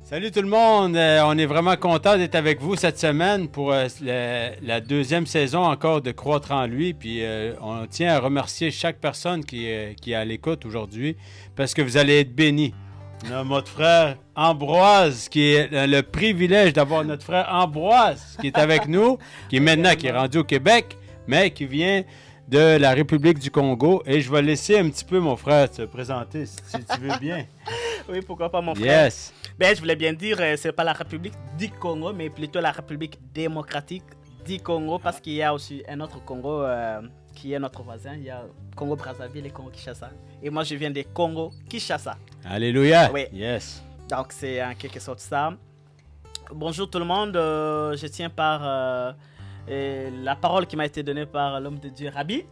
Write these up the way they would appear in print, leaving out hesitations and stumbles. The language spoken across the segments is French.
Salut tout le monde, on est vraiment content d'être avec vous cette semaine pour la deuxième saison encore de Croître en lui. Puis on tient à remercier chaque personne qui est à l'écoute aujourd'hui parce que vous allez être bénis. On a notre frère Ambroise qui est le privilège d'avoir notre frère Ambroise qui est avec nous, qui est rendu au Québec, mais qui vient de la République du Congo. Et je vais laisser un petit peu mon frère te présenter si tu veux bien. Oui, pourquoi pas mon frère. Yes. Ben, je voulais bien dire, c'est pas la République du Congo, mais plutôt la République démocratique du Congo, parce qu'il y a aussi un autre Congo qui est notre voisin. Il y a Congo-Brazzaville et Congo-Kinshasa. Et moi, je viens des Congo-Kinshasa. Alléluia. Oui. Yes. Donc, c'est en quelque sorte ça. Bonjour tout le monde. Je tiens par la parole qui m'a été donnée par l'homme de Dieu, Rabbi.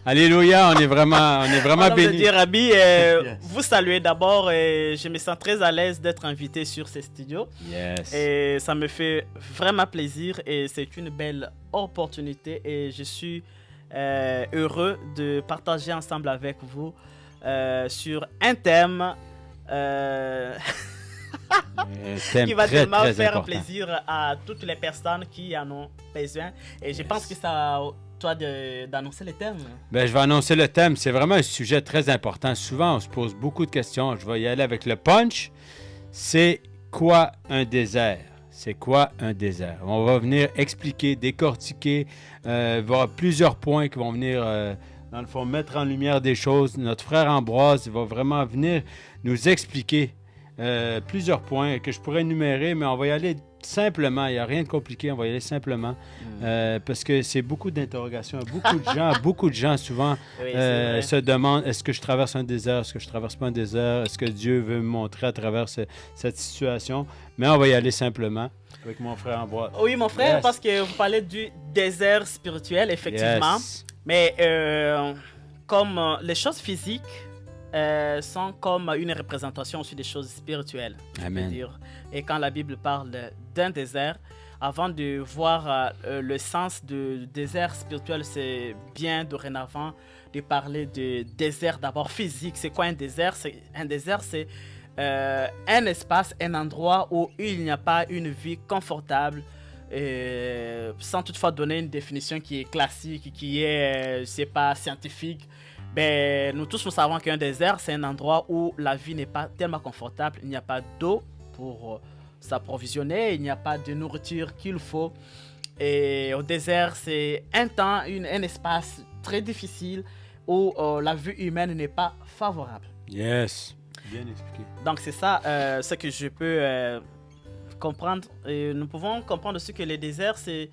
Alléluia, on est vraiment L'homme de bénis. Dieu, Rabbi, Yes. vous saluez d'abord et je me sens très à l'aise d'être invité sur ces studios. Yes. Et ça me fait vraiment plaisir et c'est une belle opportunité et je suis heureux de partager ensemble avec vous sur un thème Thème qui va très, tellement très faire important. plaisir à toutes les personnes qui en ont besoin. Et je pense que ça à toi d'annoncer les thèmes. Ben, je vais annoncer le thème. C'est vraiment un sujet très important. Souvent, on se pose beaucoup de questions. Je vais y aller avec le punch. C'est quoi un désert? C'est quoi un désert? On va venir expliquer, décortiquer. Il va y avoir plusieurs points qui vont venir, dans le fond, mettre en lumière des choses. Notre frère Ambroise va vraiment venir nous expliquer plusieurs points que je pourrais énumérer, mais on va y aller simplement. Il n'y a rien de compliqué, on va y aller simplement. Parce que c'est beaucoup d'interrogations. Beaucoup de gens souvent Oui, c'est vrai. se demandent, est-ce que je traverse un désert? Est-ce que je traverse pas un désert? Est-ce que Dieu veut me montrer à travers cette situation? Mais on va y aller simplement avec mon frère Ambroise. Oui, mon frère, Yes. parce que vous parlez du désert spirituel, effectivement. Yes. Mais comme les choses physiques sont comme une représentation aussi des choses spirituelles, je peux Amen. dire. Et quand la Bible parle d'un désert, avant de voir le sens du désert spirituel, c'est bien dorénavant de parler de désert d'abord physique. C'est quoi un désert? Un désert, c'est un espace, un endroit où il n'y a pas une vie confortable, sans toutefois donner une définition qui est classique, qui est, c'est pas scientifique. Ben, nous tous nous savons qu'un désert, c'est un endroit où la vie n'est pas tellement confortable. Il n'y a pas d'eau pour s'approvisionner, il n'y a pas de nourriture qu'il faut. Et au désert, c'est un temps, un espace très difficile où la vie humaine n'est pas favorable. Yes. Bien expliqué. Donc c'est ça ce que je peux comprendre. Et nous pouvons comprendre aussi que le désert, c'est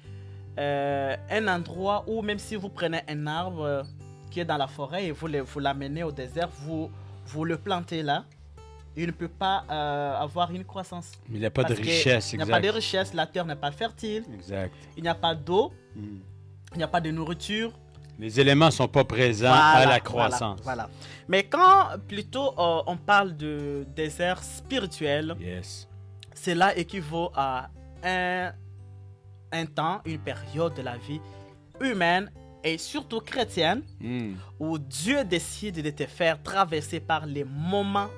un endroit où même si vous prenez un arbre qui est dans la forêt et vous l'amenez au désert, vous le plantez là, il ne peut pas avoir une croissance. Il n'y a pas de Parce que richesse, il n'y a exact. pas de richesse, la terre n'est pas fertile, Exact. il n'y a pas d'eau, Mm. il n'y a pas de nourriture. Les éléments ne sont pas présents à la croissance. Voilà. Mais quand plutôt on parle de désert spirituel, Yes. cela équivaut à un temps, une période de la vie humaine et surtout chrétienne Mm. où Dieu décide de te faire traverser par les moments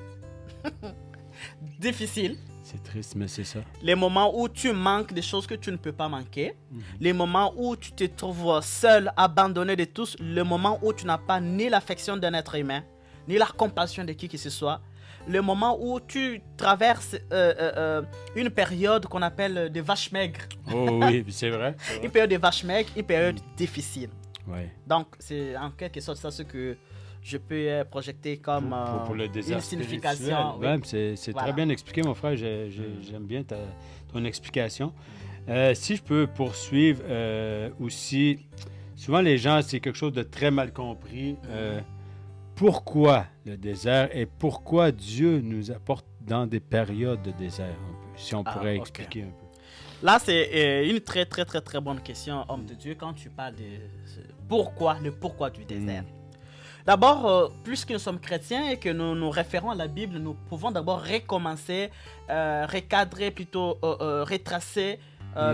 difficiles, C'est triste, mais c'est ça. les moments où tu manques des choses que tu ne peux pas manquer, Mhm. les moments où tu te trouves seul, abandonné de tous, le moment où tu n'as pas ni l'affection d'un être humain, ni la compassion de qui que ce soit, le moment où tu traverses une période qu'on appelle des vaches maigres, Oh oui, puis c'est vrai. une période de vaches maigres, une période difficile. Ouais. Donc, c'est en quelque sorte ça ce que je peux projeter comme Pour le désert une signification. spirituel. Oui. Ouais, puis c'est Voilà. très bien expliqué, mon frère. J'aime bien ton explication. Si je peux poursuivre aussi, souvent les gens, c'est quelque chose de très mal compris. Pourquoi le désert et pourquoi Dieu nous apporte dans des périodes de désert, un peu, si on pourrait ok. expliquer un peu. Là, c'est une très, très, très, très bonne question, homme de Dieu, quand tu parles de le pourquoi du désert. D'abord, puisque nous sommes chrétiens et que nous nous référons à la Bible, nous pouvons d'abord recommencer, recadrer, plutôt retracer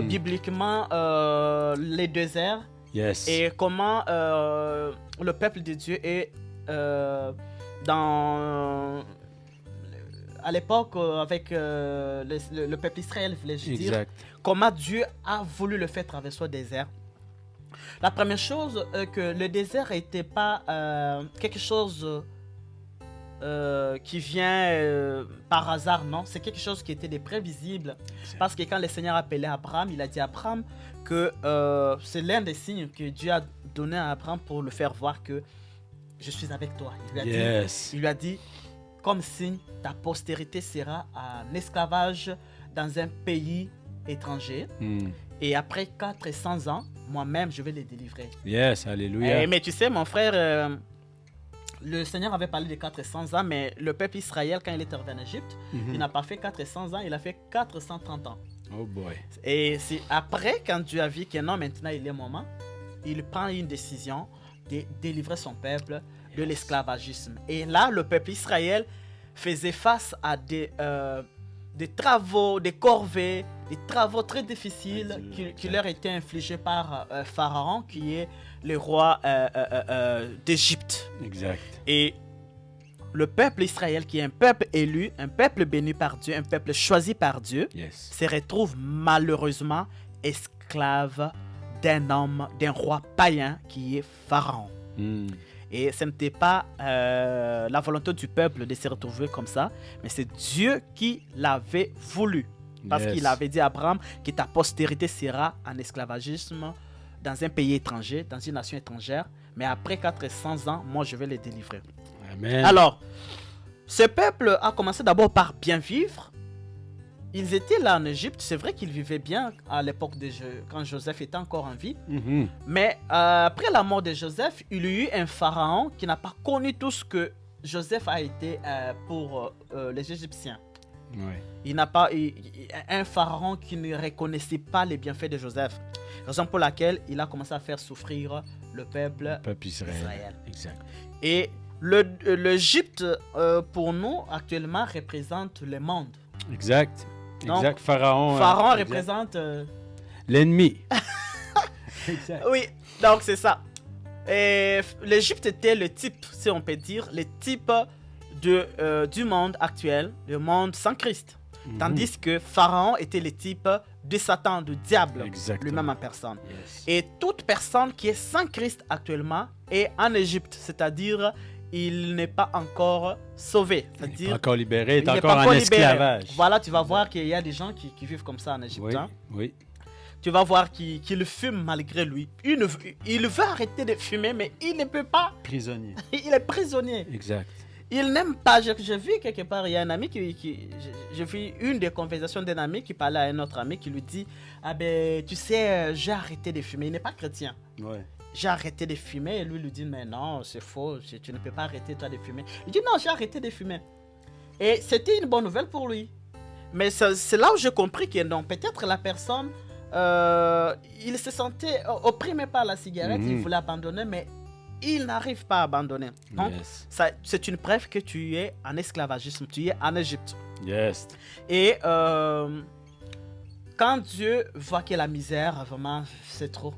bibliquement les déserts Yes. et comment le peuple de Dieu est dans à l'époque, avec le peuple Israël, voulais-je dire, Exact. comment Dieu a voulu le faire traverser au désert. La première chose, que le désert n'était pas quelque chose qui vient par hasard, non. C'est quelque chose qui était prévisible. Parce que quand le Seigneur appelait Abraham, il a dit à Abraham que c'est l'un des signes que Dieu a donné à Abraham pour le faire voir que je suis avec toi. Il lui a dit, comme signe, ta postérité sera en esclavage dans un pays étranger. Et après 400 ans, moi-même, je vais les délivrer. Yes, alléluia. Mais tu sais, mon frère, le Seigneur avait parlé de 400 ans, mais le peuple Israël, quand il est revenu en Égypte, il n'a pas fait 400 ans, il a fait 430 ans. Oh boy. Et c'est après, quand Dieu a vu que non, maintenant il est moment, il prend une décision de délivrer son peuple de l'esclavagisme. Et là, le peuple Israël faisait face à des travaux, des corvées, des travaux très difficiles qui leur étaient infligés par Pharaon, qui est le roi d'Égypte. Exact. Et le peuple Israël, qui est un peuple élu, un peuple béni par Dieu, un peuple choisi par Dieu, se retrouve malheureusement esclave d'un homme, d'un roi païen qui est Pharaon. Et ce n'était pas la volonté du peuple de se retrouver comme ça, mais c'est Dieu qui l'avait voulu. Parce qu'il avait dit à Abraham que ta postérité sera en esclavagisme dans un pays étranger, dans une nation étrangère. Mais après 400 ans, moi, je vais les délivrer. Amen. Alors, ce peuple a commencé d'abord par bien vivre. Ils étaient là en Égypte. C'est vrai qu'ils vivaient bien à l'époque quand Joseph était encore en vie. Mais après la mort de Joseph, il y a eu un pharaon qui n'a pas connu tout ce que Joseph a été pour les Égyptiens. Il n'a pas un pharaon qui ne reconnaissait pas les bienfaits de Joseph. Raison pour laquelle il a commencé à faire souffrir le peuple Israël. Exact. Et l'Égypte, pour nous, actuellement, représente le monde. Exact. Donc, exact. Pharaon représente... l'ennemi. Exact. Oui, donc c'est ça. L'Égypte était le type, si on peut dire, le type du monde actuel, le monde sans Christ. Tandis que Pharaon était le type de Satan, du diable, lui-même en personne. Et toute personne qui est sans Christ actuellement est en Égypte, c'est-à-dire il n'est pas encore sauvé. Il n'est pas encore libéré, il est encore en esclavage. Voilà, tu vas voir qu'il y a des gens qui vivent comme ça en Égypte. Oui, oui. Tu vas voir qu'il fume malgré lui. Il veut arrêter de fumer, mais il ne peut pas. Prisonnier. Il est prisonnier. Exact. Il n'aime pas. J'ai vu quelque part, il y a un ami j'ai vu une des conversations d'un ami qui parlait à un autre ami qui lui dit, ah ben, tu sais, j'ai arrêté de fumer. Il n'est pas chrétien. Ouais. J'ai arrêté de fumer. Et lui dit, mais non, c'est faux. Tu ne peux pas arrêter toi de fumer. Il dit, non, j'ai arrêté de fumer. Et c'était une bonne nouvelle pour lui. Mais c'est là où j'ai compris que non, peut-être la personne, il se sentait opprimé par la cigarette, il voulait abandonner, mais il n'arrive pas à abandonner. Donc, c'est une preuve que tu es en esclavagisme, tu es en Égypte. Yes. Et quand Dieu voit que la misère, vraiment, c'est trop,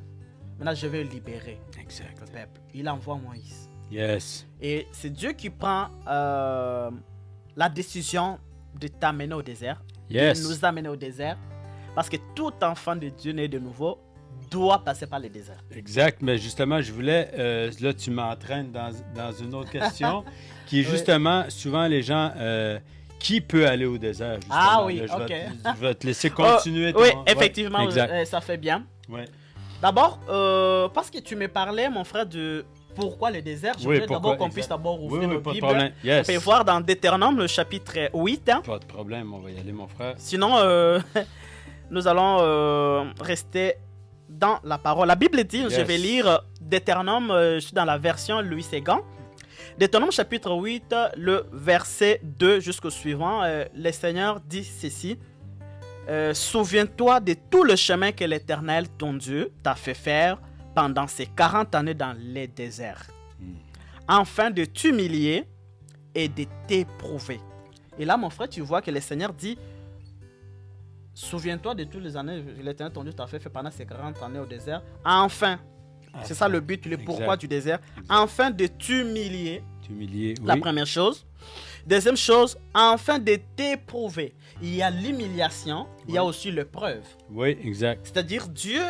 maintenant je vais libérer le peuple. Il envoie Moïse. Yes. Et c'est Dieu qui prend la décision de t'amener au désert, de nous amener au désert, parce que tout enfant de Dieu né de nouveau doit passer par le désert. Exact, mais justement, je voulais, là tu m'entraînes dans une autre question, qui est justement, souvent les gens, qui peut aller au désert? Justement? Ah oui, là, ok. Je vais te laisser continuer. Oui, effectivement, ça fait bien. Ouais. D'abord, parce que tu me parlais, mon frère, de pourquoi le désert, je voulais d'abord qu'on puisse d'abord ouvrir le Bible. Yes. On peut voir dans Deutéronome, le chapitre 8. Hein. Pas de problème, on va y aller, mon frère. Sinon, nous allons rester dans la parole. La Bible dit, je vais lire Deutéronome, je suis dans la version Louis Ségan. Deutéronome chapitre 8, le verset 2 jusqu'au suivant, le Seigneur dit ceci. Souviens-toi de tout le chemin que l'Éternel, ton Dieu, t'a fait faire pendant ces 40 années dans les déserts, afin de t'humilier et de t'éprouver. Et là, mon frère, tu vois que le Seigneur dit, souviens-toi de toutes les années que l'Éternel, ton Dieu, t'a fait pendant ces 40 années au désert, enfin, c'est ça le but, le pourquoi du désert, afin de t'humilier S'humilier, La oui. première chose. Deuxième chose, afin de t'éprouver. Il y a l'humiliation, il y a Oui. aussi l'épreuve. Oui, exact. C'est-à-dire, Dieu,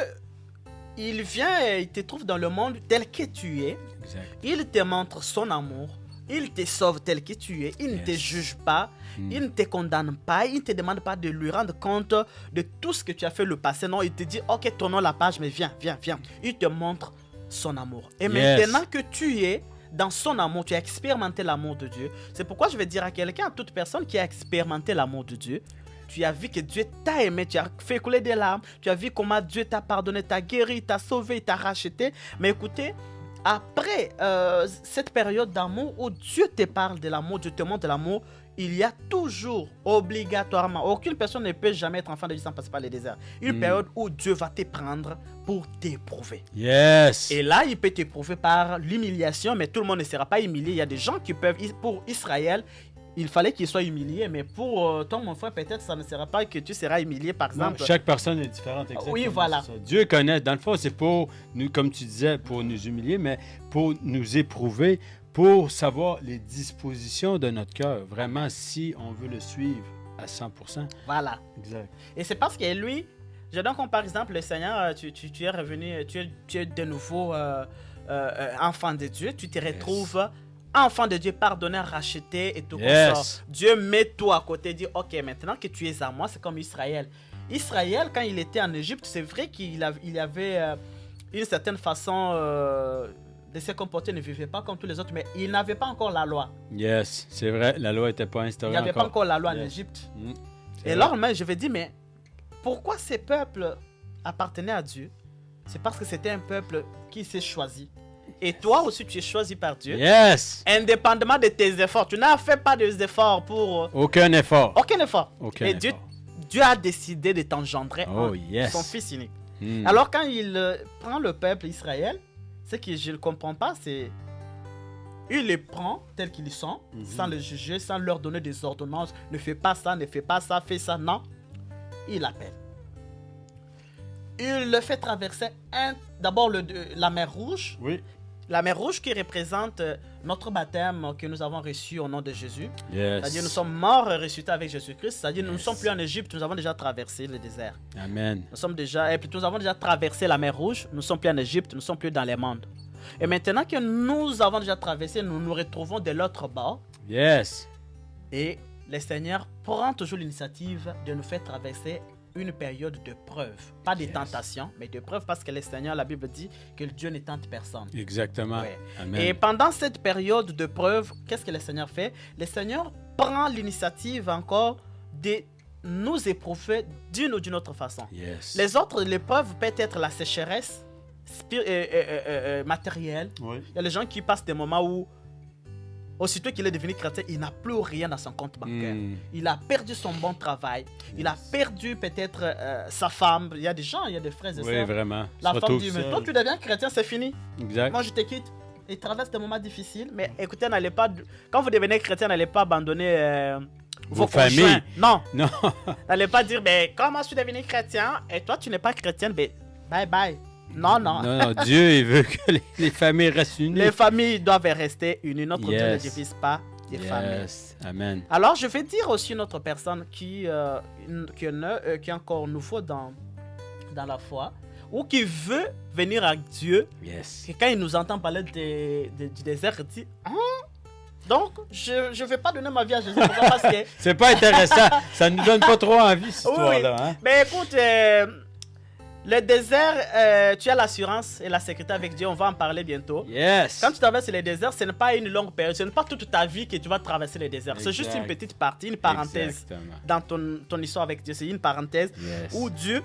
il vient et il te trouve dans le monde tel que tu es. Exact. Il te montre son amour. Il te sauve tel que tu es. Il ne te Yes. juge pas. Il ne te condamne pas. Il ne te demande pas de lui rendre compte de tout ce que tu as fait le passé. Non, il te dit, ok, tournons la page, mais viens, viens, viens. Il te montre son amour. Et Yes. maintenant que tu es dans son amour, tu as expérimenté l'amour de Dieu. C'est pourquoi je vais dire à quelqu'un, à toute personne qui a expérimenté l'amour de Dieu, tu as vu que Dieu t'a aimé, tu as fait couler des larmes, tu as vu comment Dieu t'a pardonné, t'a guéri, t'a sauvé, t'a racheté. Mais écoutez, après cette période d'amour où Dieu te parle de l'amour, Dieu te montre de l'amour, il y a toujours, obligatoirement, aucune personne ne peut jamais être enfant de Dieu sans passer par le désert. Une période où Dieu va te prendre pour t'éprouver. Yes. Et là, il peut t'éprouver par l'humiliation, mais tout le monde ne sera pas humilié. Il y a des gens qui peuvent, pour Israël, il fallait qu'il soit humilié, mais pour toi, mon frère, peut-être ça ne sera pas que tu seras humilié, par Non, exemple. chaque personne est différente. Exactement, Oui, voilà. c'est ça. Dieu connaît. Dans le fond, c'est pour nous, comme tu disais, pour nous humilier, mais pour nous éprouver, pour savoir les dispositions de notre cœur. Vraiment, si on veut le suivre à 100%. Voilà. Exact. Et c'est parce que lui, je donne comme par exemple le Seigneur, tu es revenu, tu es de nouveau enfant de Dieu, tu te retrouves enfant de Dieu, pardonné, racheté et tout Yes. comme ça. Dieu met toi à côté, dit ok, maintenant que tu es à moi, c'est comme Israël. Israël, quand il était en Égypte, c'est vrai qu'il avait une certaine façon de se comporter, ne vivait pas comme tous les autres, mais il n'avait pas encore la loi. Yes, c'est vrai, la loi n'était pas Il instaurée n'y avait pas encore la loi en Yes. Égypte. C'est Et vrai. là, même, je vais dire, mais pourquoi ces peuples appartenaient à Dieu? C'est parce que c'était un peuple qui s'est choisi. Et toi aussi, tu es choisi par Dieu. Yes. Indépendamment de tes efforts. Tu n'as fait pas des efforts pour... Aucun effort. Aucun effort. Aucun Et effort. Dieu a décidé de t'engendrer Oh, yes. son fils unique. Hmm. Alors, quand il prend le peuple Israël, ce que je ne comprends pas, c'est... Il les prend tels qu'ils sont, sans les juger, sans leur donner des ordonnances. Ne fais pas ça, ne fais pas ça, fais ça. Non. Il l'appelle. Il le fait traverser d'abord la mer Rouge. Oui. La mer Rouge qui représente notre baptême que nous avons reçu au nom de Jésus. Yes. C'est-à-dire nous sommes morts et ressuscités avec Jésus-Christ. C'est-à-dire nous ne Yes. sommes plus en Égypte, nous avons déjà traversé le désert. Amen. Nous avons déjà traversé la mer Rouge, nous ne sommes plus en Égypte, nous ne sommes plus dans les mondes. Et maintenant que nous avons déjà traversé, nous nous retrouvons de l'autre bord. Yes. Et le Seigneur prend toujours l'initiative de nous faire traverser une période de preuve. Pas de Yes. tentation, mais de preuve parce que le Seigneur, la Bible dit que Dieu ne tente personne. Exactement. Ouais. Amen. Et pendant cette période de preuve, qu'est-ce que le Seigneur fait? Le Seigneur prend l'initiative encore de nous éprouver d'une ou d'une autre façon. Yes. Les autres, l'épreuve peut être la sécheresse matérielle. Oui. Il y a les gens qui passent des moments où, aussitôt qu'il est devenu chrétien, il n'a plus rien dans son compte bancaire. Hmm. Il a perdu son bon travail. Il a perdu peut-être sa femme. Il y a des gens, il y a des frères et Oui, sœurs. vraiment. La Se femme retrouve dit, mais seul. toi tu deviens chrétien, c'est fini. Exact. Moi je te quitte. Il traverse des moments difficiles, mais écoutez, n'allez pas, quand vous devenez chrétien, n'allez pas abandonner Vos conjoints. familles. Non, Non. n'allez pas dire, mais comment je suis devenu chrétien et toi tu n'es pas chrétienne, mais bye bye. Non, non. Non, non, Dieu, il veut que les familles restent unies. Les familles doivent rester unies. Notre Dieu ne Yes. divise pas les familles. Yes. Amen. Alors, je vais dire aussi une autre personne qui est encore nouveau dans la foi ou qui veut venir à Dieu. Yes. Et quand il nous entend parler du désert, il dit hein? Donc, je ne vais pas donner ma vie à Jésus. Pourquoi? Parce que, C'est pas intéressant. Ça nous donne pas trop envie, cette Oui, histoire-là. Hein? mais écoute, le désert, tu as l'assurance et la sécurité avec Dieu. On va en parler bientôt. Yes. Quand tu traverses les déserts, ce n'est pas une longue période. Ce n'est pas toute ta vie que tu vas traverser les déserts. C'est juste une Exact. petite partie, une parenthèse Exactement. dans ton histoire avec Dieu. C'est une parenthèse Yes. où Dieu...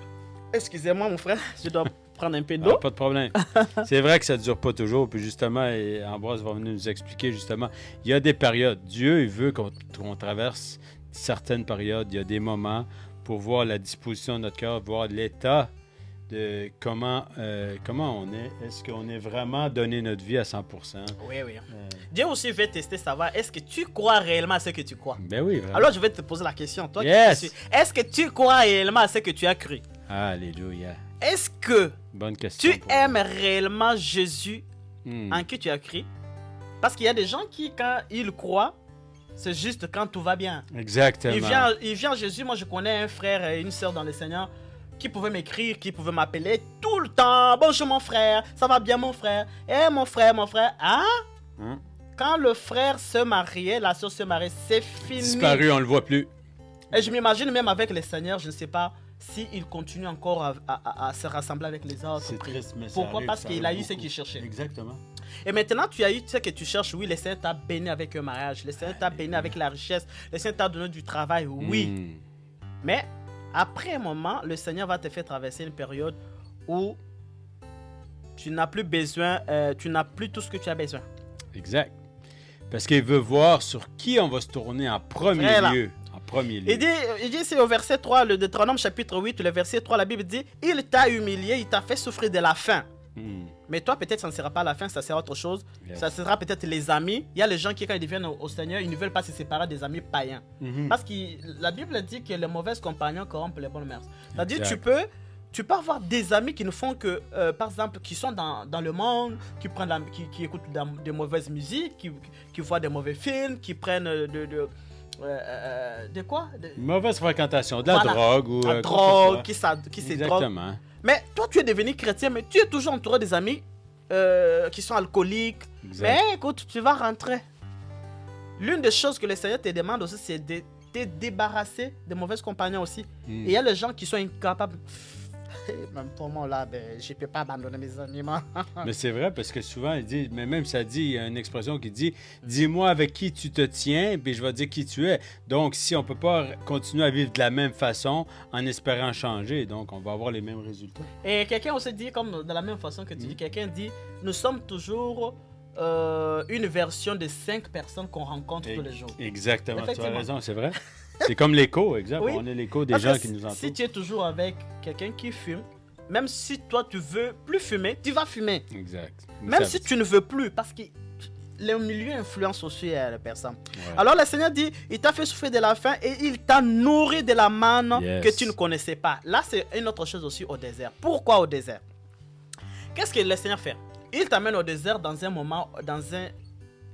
Excusez-moi, mon frère, je dois prendre un peu Ah, d'eau. pas de problème. C'est vrai que ça ne dure pas toujours. Puis justement, et Ambroise va venir nous expliquer justement, il y a des périodes. Dieu, il veut qu'on traverse certaines périodes. Il y a des moments pour voir la disposition de notre cœur, voir l'état de comment on est. Est-ce qu'on est vraiment donné notre vie à 100%? Oui, oui. Dieu aussi veut tester, savoir est-ce que tu crois réellement à ce que tu crois. Ben oui, vraiment. Alors, je vais te poser la question. Toi, Yes. qui suis, est-ce que tu crois réellement à ce que tu as cru? Alléluia. Est-ce que Bonne question. tu aimes réellement Jésus Hmm. en qui tu as cru? Parce qu'il y a des gens qui, quand ils croient, c'est juste quand tout va bien. Exactement. Il vient à Jésus. Moi, je connais un frère et une sœur dans le Seigneur qui pouvaient m'écrire, qui pouvaient m'appeler tout le temps. Bonjour mon frère, ça va bien mon frère. Eh mon frère. Hein? Quand le frère se mariait, la sœur se mariait, c'est fini. Disparu, on le voit plus. Et je m'imagine même avec le Seigneur, je ne sais pas s'il continue encore à se rassembler avec les autres. C'est triste, mais pourquoi? arrive, Parce ça qu'il arrive a eu ce beaucoup. qu'il cherchait. Exactement. Et maintenant, tu as eu ce que tu cherches. Oui, le Seigneur t'a béni avec un mariage. Le Seigneur t'a béni avec la richesse. Le Seigneur t'a donné du travail. Oui. Mais après un moment, le Seigneur va te faire traverser une période où tu n'as plus besoin, tu n'as plus tout ce que tu as besoin. Exact. Parce qu'il veut voir sur qui on va se tourner en premier lieu. En premier lieu. Il dit c'est au verset 3, le Deutéronome chapitre 8, le verset 3, la Bible dit « Il t'a humilié, il t'a fait souffrir de la faim. » Mais toi, peut-être, ça ne sera pas la faim, ça sera autre chose. Yes. Ça sera peut-être les amis. Il y a les gens qui, quand ils deviennent au Seigneur, ils ne veulent pas se séparer des amis païens. Parce que la Bible dit que les mauvais compagnons corrompent les bonnes mœurs. C'est-à-dire, tu peux avoir des amis qui ne font que, par exemple, qui sont dans le monde, qui écoutent de mauvaises musiques, qui voient des mauvais films, qui prennent de quoi? Mauvaise fréquentation, de la drogue ou... La drogue, qui se drogue. Exactement. Mais toi, tu es devenu chrétien, mais tu es toujours entouré des amis qui sont alcooliques. Exact. Mais écoute, tu vas rentrer. L'une des choses que le Seigneur te demande aussi, c'est de te débarrasser des mauvais compagnons aussi. Et il y a les gens qui sont incapables. Même pour moi, là, je ne peux pas abandonner mes amis. Mais c'est vrai, parce que souvent, il dit, mais même ça dit, il y a une expression qui dit « Dis-moi avec qui tu te tiens, puis je vais dire qui tu es. » Donc, si on ne peut pas continuer à vivre de la même façon en espérant changer, donc on va avoir les mêmes résultats. Et quelqu'un aussi dit, comme de la même façon que tu dis, quelqu'un dit « Nous sommes toujours une version de 5 personnes qu'on rencontre tous les jours. » Exactement, tu as raison, c'est vrai. C'est comme l'écho, exact. Oui. On est l'écho des gens qui nous entourent. Si tu es toujours avec quelqu'un qui fume, même si toi tu veux plus fumer, tu vas fumer. Exact. Même si tu ne veux plus, parce que le milieu influence aussi la personne. Ouais. Alors le Seigneur dit, il t'a fait souffrir de la faim et il t'a nourri de la manne que tu ne connaissais pas. Là, c'est une autre chose aussi au désert. Pourquoi au désert? Qu'est-ce que le Seigneur fait? Il t'amène au désert dans un moment, dans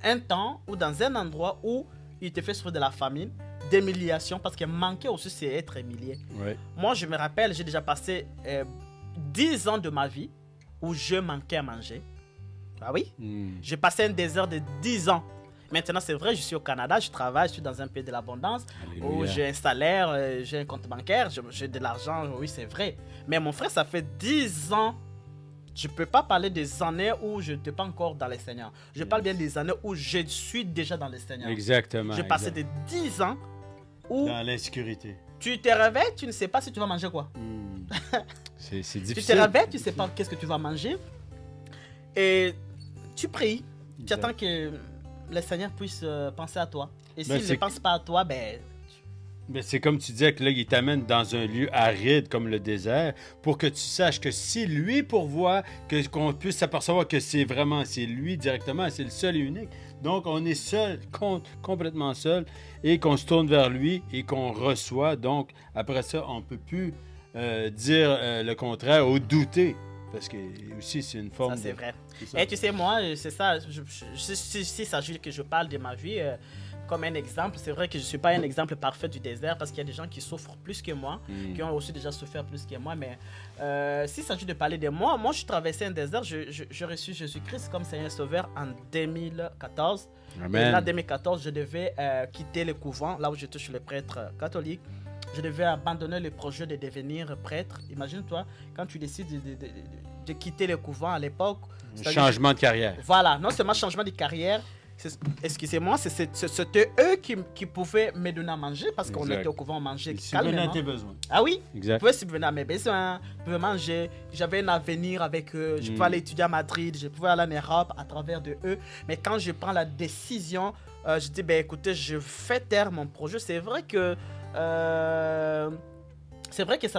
un temps ou dans un endroit où il te fait souffrir de la famine, d'humiliation, parce que manquer aussi, c'est être humilié. Ouais. Moi, je me rappelle, j'ai déjà passé 10 ans de ma vie où je manquais à manger. Ah oui? J'ai passé un désert de 10 ans. Maintenant, c'est vrai, je suis au Canada, je travaille, je suis dans un pays de l'abondance, où j'ai un salaire, j'ai un compte bancaire, j'ai de l'argent, oui, c'est vrai. Mais mon frère, ça fait 10 ans. Je ne peux pas parler des années où je n'étais pas encore dans le Seigneur. Je parle bien des années où je suis déjà dans le Seigneur. Exactement. J'ai passé des 10 ans où... Dans l'insécurité. Tu te réveilles, tu ne sais pas si tu vas manger quoi. C'est difficile. Tu te réveilles, tu ne sais pas qu'est-ce que tu vas manger. Et tu pries. Tu attends que le Seigneur puisse penser à toi. Et s'il ne pense pas à toi, Mais c'est comme tu disais que là, il t'amène dans un lieu aride comme le désert pour que tu saches que si lui pourvoit, qu'on puisse s'apercevoir que c'est lui directement, c'est le seul et unique. Donc, on est seul, complètement seul, et qu'on se tourne vers lui et qu'on reçoit. Donc, après ça, on ne peut plus dire le contraire ou douter. Parce que aussi, c'est une forme... Ça, c'est vrai. Et tu sais, moi, c'est ça. Si ça veut que je parle de ma vie... comme un exemple, c'est vrai que je ne suis pas un exemple parfait du désert parce qu'il y a des gens qui souffrent plus que moi, qui ont aussi déjà souffert plus que moi. Mais s'il s'agit de parler de moi, je traversais un désert, j'ai reçu Jésus-Christ comme Seigneur Sauveur en 2014. Amen. Et là, en 2014, je devais quitter le couvent, là où j'étais chez les prêtres catholiques. Je devais abandonner le projet de devenir prêtre. Imagine-toi, quand tu décides de quitter le couvent à l'époque. Changement de carrière. Voilà, non seulement changement de carrière. Excusez-moi, c'était eux qui pouvaient me donner à manger parce qu'on était au couvent manger calmement. Subvenir à tes besoins. Ah oui, exact. Je pouvais subvenir à mes besoins, je pouvais manger, j'avais un avenir avec eux, je pouvais aller étudier à Madrid, je pouvais aller en Europe à travers de eux. Mais quand je prends la décision, je dis, écoutez, je fais taire mon projet. C'est vrai que ça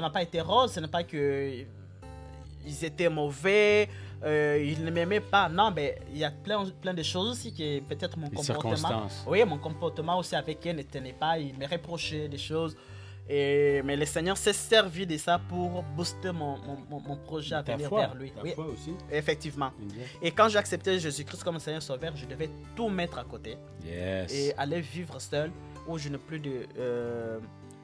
n'a pas été rose, ce n'est pas que ils étaient mauvais. Il ne m'aimait pas. Non, mais il y a plein de choses aussi qui peut-être mon comportement. Circonstances. Oui, mon comportement aussi avec elle ne tenait pas. Il me reprochait des choses. Mais le Seigneur s'est servi de ça pour booster mon projet à venir vers lui. Ta foi aussi. Effectivement. Exact. Et quand j'ai accepté Jésus-Christ comme Seigneur Sauveur, je devais tout mettre à côté Yes. et aller vivre seul où je n'ai plus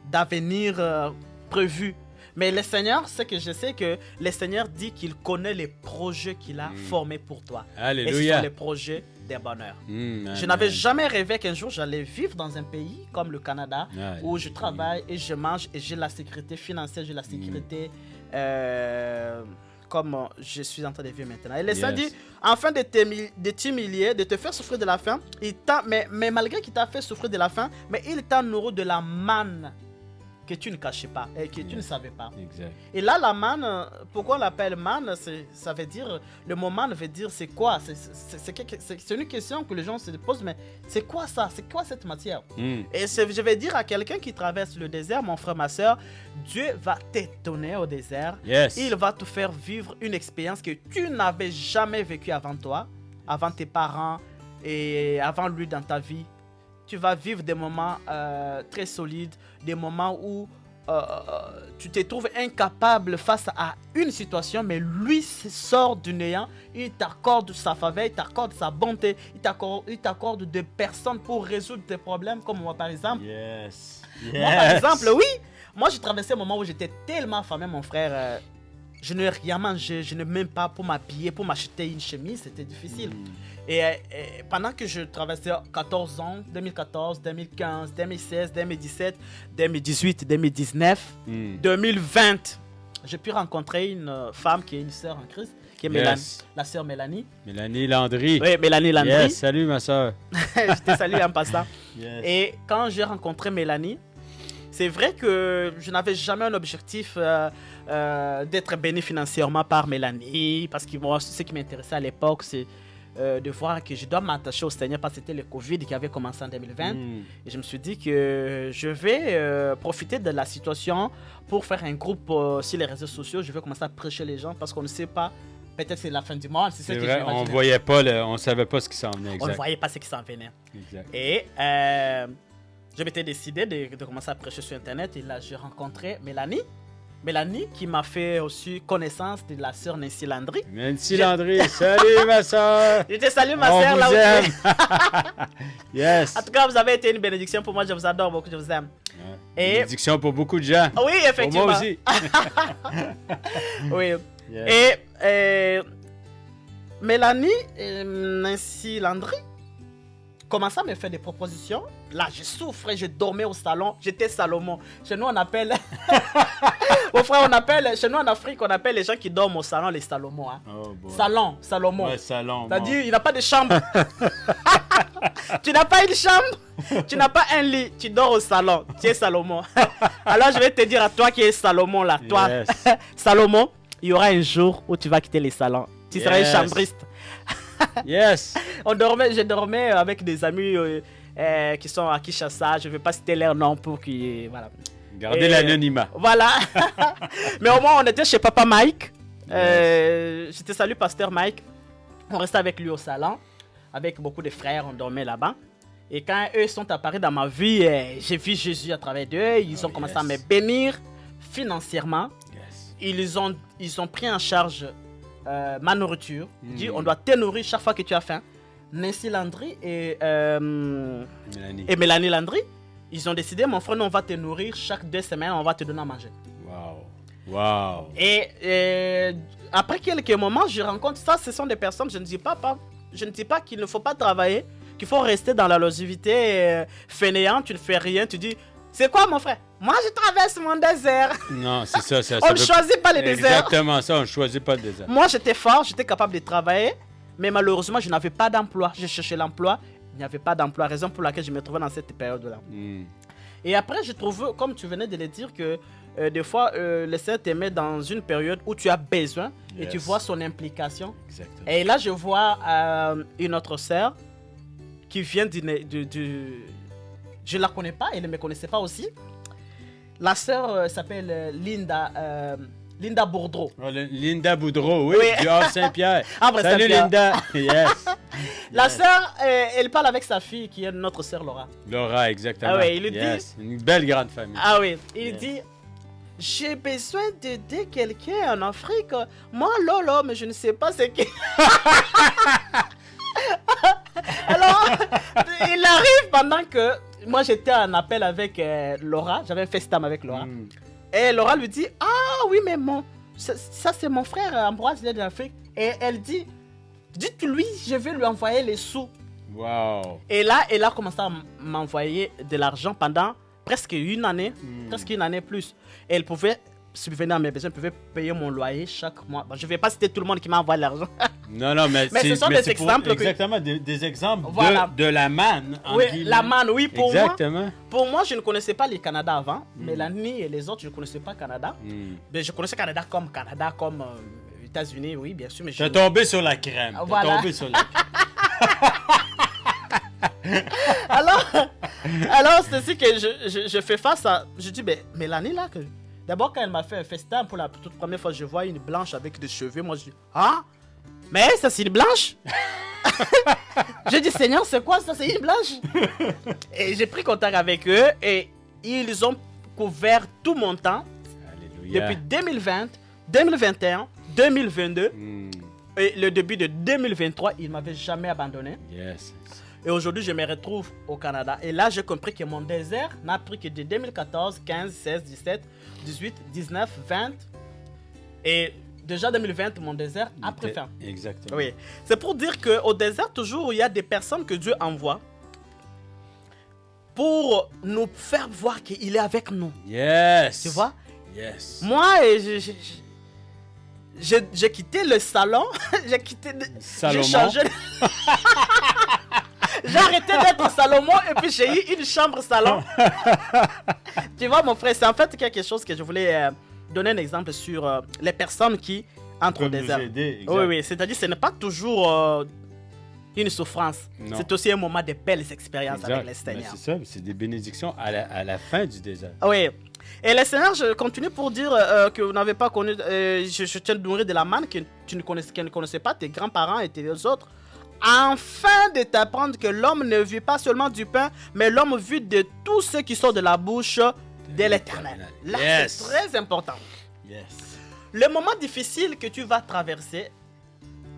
d'avenir prévu. Mais le Seigneur, c'est que je sais que le Seigneur dit qu'il connaît les projets qu'il a formés pour toi. Et ce Alléluia. sont les projets des bonheurs. Amen. Je n'avais jamais rêvé qu'un jour j'allais vivre dans un pays comme le Canada où je Alléluia. travaille et je mange et j'ai la sécurité financière, j'ai la sécurité comme je suis en train de vivre maintenant. Et le Seigneur dit, afin de t'humilier, de te faire souffrir de la faim, mais malgré qu'il t'a fait souffrir de la faim, mais il t'a nourri de la manne que tu ne cachais pas et que tu ne savais pas. Exact. Et là, la manne, pourquoi on l'appelle manne? Ça veut dire, le mot manne veut dire c'est quoi? C'est une question que les gens se posent, mais c'est quoi ça? C'est quoi cette matière? Et je vais dire à quelqu'un qui traverse le désert, mon frère, ma soeur, Dieu va t'étonner au désert. Yes. Il va te faire vivre une expérience que tu n'avais jamais vécue avant toi, avant tes parents et avant lui dans ta vie. Tu vas vivre des moments très solides, des moments où tu te trouves incapable face à une situation, mais lui sort du néant, il t'accorde sa faveur, il t'accorde sa bonté, il t'accorde des personnes pour résoudre tes problèmes, comme moi par exemple. Yes. Moi par exemple, oui, moi j'ai traversé un moment où j'étais tellement affamé, mon frère, je n'ai rien mangé, je n'ai même pas pour m'habiller, pour m'acheter une chemise, c'était difficile. Et pendant que je traversais 14 ans, 2014, 2015, 2016, 2017, 2018, 2019, 2020, j'ai pu rencontrer une femme qui est une sœur en Christ, qui est Mélanie, la sœur Mélanie. Mélanie Landry. Oui, Mélanie Landry. Yes, salut ma soeur. Je te salue en passant. Yes. Et quand j'ai rencontré Mélanie, c'est vrai que je n'avais jamais un objectif d'être béni financièrement par Mélanie, parce que moi, ce qui m'intéressait à l'époque, c'est de voir que je dois m'attacher au Seigneur parce que c'était le Covid qui avait commencé en 2020. Et je me suis dit que je vais profiter de la situation pour faire un groupe sur les réseaux sociaux. Je vais commencer à prêcher les gens parce qu'on ne sait pas, peut-être c'est la fin du monde. C'est vrai, on voyait pas, on savait pas ce qui s'en venait. Exact. On ne voyait pas ce qui s'en venait. Exact. Et je m'étais décidé de commencer à prêcher sur Internet. Et là, j'ai rencontré Mélanie. Mélanie qui m'a fait aussi connaissance de la sœur Nancy Landry. Nancy Landry, salut ma soeur. Je te salue ma On sœur vous là aime. où Yes. En tout cas, vous avez été une bénédiction pour moi. Je vous adore beaucoup, je vous aime. Et bénédiction pour beaucoup de gens. Oui, effectivement. Pour moi aussi. Oui. Yes. Et Mélanie et Nancy Landry commençaient à me faire des propositions. Là, je souffrais, je dormais au salon. J'étais Salomon. Chez nous, on appelle... Mon frère, on appelle... Chez nous, en Afrique, on appelle les gens qui dorment au salon les Salomons. Hein. Oh, boy. Salomon. Ouais, salon. C'est-à-dire, il n'a pas de chambre. Tu n'as pas une chambre. Tu n'as pas un lit. Tu dors au salon. Tu es Salomon. Alors, je vais te dire à toi qui es Salomon, là. Toi, Yes. Salomon, il y aura un jour où tu vas quitter les salons. Tu seras un chambriste. Yes. Je dormais avec des amis qui sont à Kinshasa. Je ne vais pas citer leur nom pour qu'ils... Voilà. Gardez l'anonymat. Voilà. Mais au moins, on était chez Papa Mike. Je te salue, Pasteur Mike. On restait avec lui au salon. Avec beaucoup de frères, on dormait là-bas. Et quand eux sont apparus dans ma vie, j'ai vu Jésus à travers d'eux. Ils ont commencé à me bénir financièrement. Yes. Ils ont pris en charge ma nourriture. Ils disent, on doit te nourrir chaque fois que tu as faim. Nancy Landry et Mélanie Landry, ils ont décidé, mon frère, nous, on va te nourrir chaque 2 semaines, on va te donner à manger. Wow. Wow. Et après quelques moments, je rencontre ça, ce sont des personnes, je ne dis pas qu'il ne faut pas travailler, qu'il faut rester dans la longévité fainéant, tu ne fais rien, tu dis, c'est quoi mon frère? Moi, je traverse mon désert. Non, c'est ça. On ne choisit pas les déserts. Exactement ça, on ne choisit pas le désert. Moi, j'étais fort, j'étais capable de travailler, mais malheureusement, je n'avais pas d'emploi. Je cherchais l'emploi, il n'y avait pas d'emploi, raison pour laquelle je me trouvais dans cette période-là. Et après, je trouve, comme tu venais de le dire, que des fois, le Seigneur te met dans une période où tu as besoin et tu vois son implication. Exactement. Et là, je vois une autre sœur qui vient je ne la connais pas, elle ne me connaissait pas aussi. La sœur s'appelle Linda Bourdreau. Oh, Linda Boudreau, oui, du Havre Saint-Pierre. Havre Salut Saint-Pierre. Linda. Yes. La sœur, elle parle avec sa fille qui est notre sœur Laura. Laura, exactement. Ah oui, il lui dit... Une belle grande famille. Ah oui, il dit... J'ai besoin d'aider quelqu'un en Afrique. Moi, Lolo, mais je ne sais pas c'est qui. Alors, il arrive pendant que... Moi, j'étais en appel avec Laura. J'avais un FaceTime avec Laura. Et Laura lui dit, ah oui, mais ça c'est mon frère Ambroise, il est d'Afrique. Et elle dit, dites-lui, je vais lui envoyer les sous. Wow. Et là, elle a commencé à m'envoyer de l'argent pendant presque une année plus. Et elle pouvait subvenir à mes besoins, elle pouvait payer mon loyer chaque mois. Bon, je ne vais pas citer tout le monde qui m'envoie l'argent. Non, mais ce sont des exemples. Exactement, des exemples voilà. de la manne. Oui, la manne, oui, pour exactement. moi. Pour moi, je ne connaissais pas le Canada avant. Mélanie et les autres, je ne connaissais pas le Canada. Mais je connaissais Canada, comme États-Unis, oui, bien sûr. Mais tu es tombé sur la crème. Voilà. Tombé sur la crème. alors c'est ainsi que je fais face à... Je dis, mais Mélanie, là, d'abord, quand elle m'a fait un festin, pour la toute première fois, je vois une blanche avec des cheveux. Moi, je dis, ah, mais ça, c'est une blanche. Je dis, Seigneur, c'est quoi ça? C'est une blanche. Et j'ai pris contact avec eux et ils ont couvert tout mon temps. Alléluia. Depuis 2020, 2021, 2022 et le début de 2023, ils ne m'avaient jamais abandonné. Yes. Et aujourd'hui, je me retrouve au Canada. Et là, j'ai compris que mon désert n'a pris que de 2014, 15, 16, 17, 18, 19, 20. Et déjà 2020, mon désert a pris fin. Exactement. Oui. C'est pour dire qu'au désert, toujours, il y a des personnes que Dieu envoie pour nous faire voir qu'il est avec nous. Yes. Tu vois? Yes. Moi, j'ai quitté le salon. J'ai quitté... Salomon. J'ai changé... J'ai arrêté d'être Salomon et puis j'ai eu une chambre salon. Tu vois, mon frère, c'est en fait quelque chose que je voulais donner un exemple sur les personnes qui entrent au désert. Oui, c'est-à-dire que ce n'est pas toujours une souffrance. C'est aussi un moment de belles expériences avec le Seigneur. C'est ça, c'est des bénédictions à la fin du désert. Oui. Et le Seigneur, je continue pour dire que vous n'avez pas connu, je tiens de nourrir de la manne que tu ne connaissais pas, tes grands-parents et tes autres. Afin de t'apprendre que l'homme ne vit pas seulement du pain, mais l'homme vit de tout ce qui sort de la bouche de l'Éternel. Là, c'est très important. Yes. Le moment difficile que tu vas traverser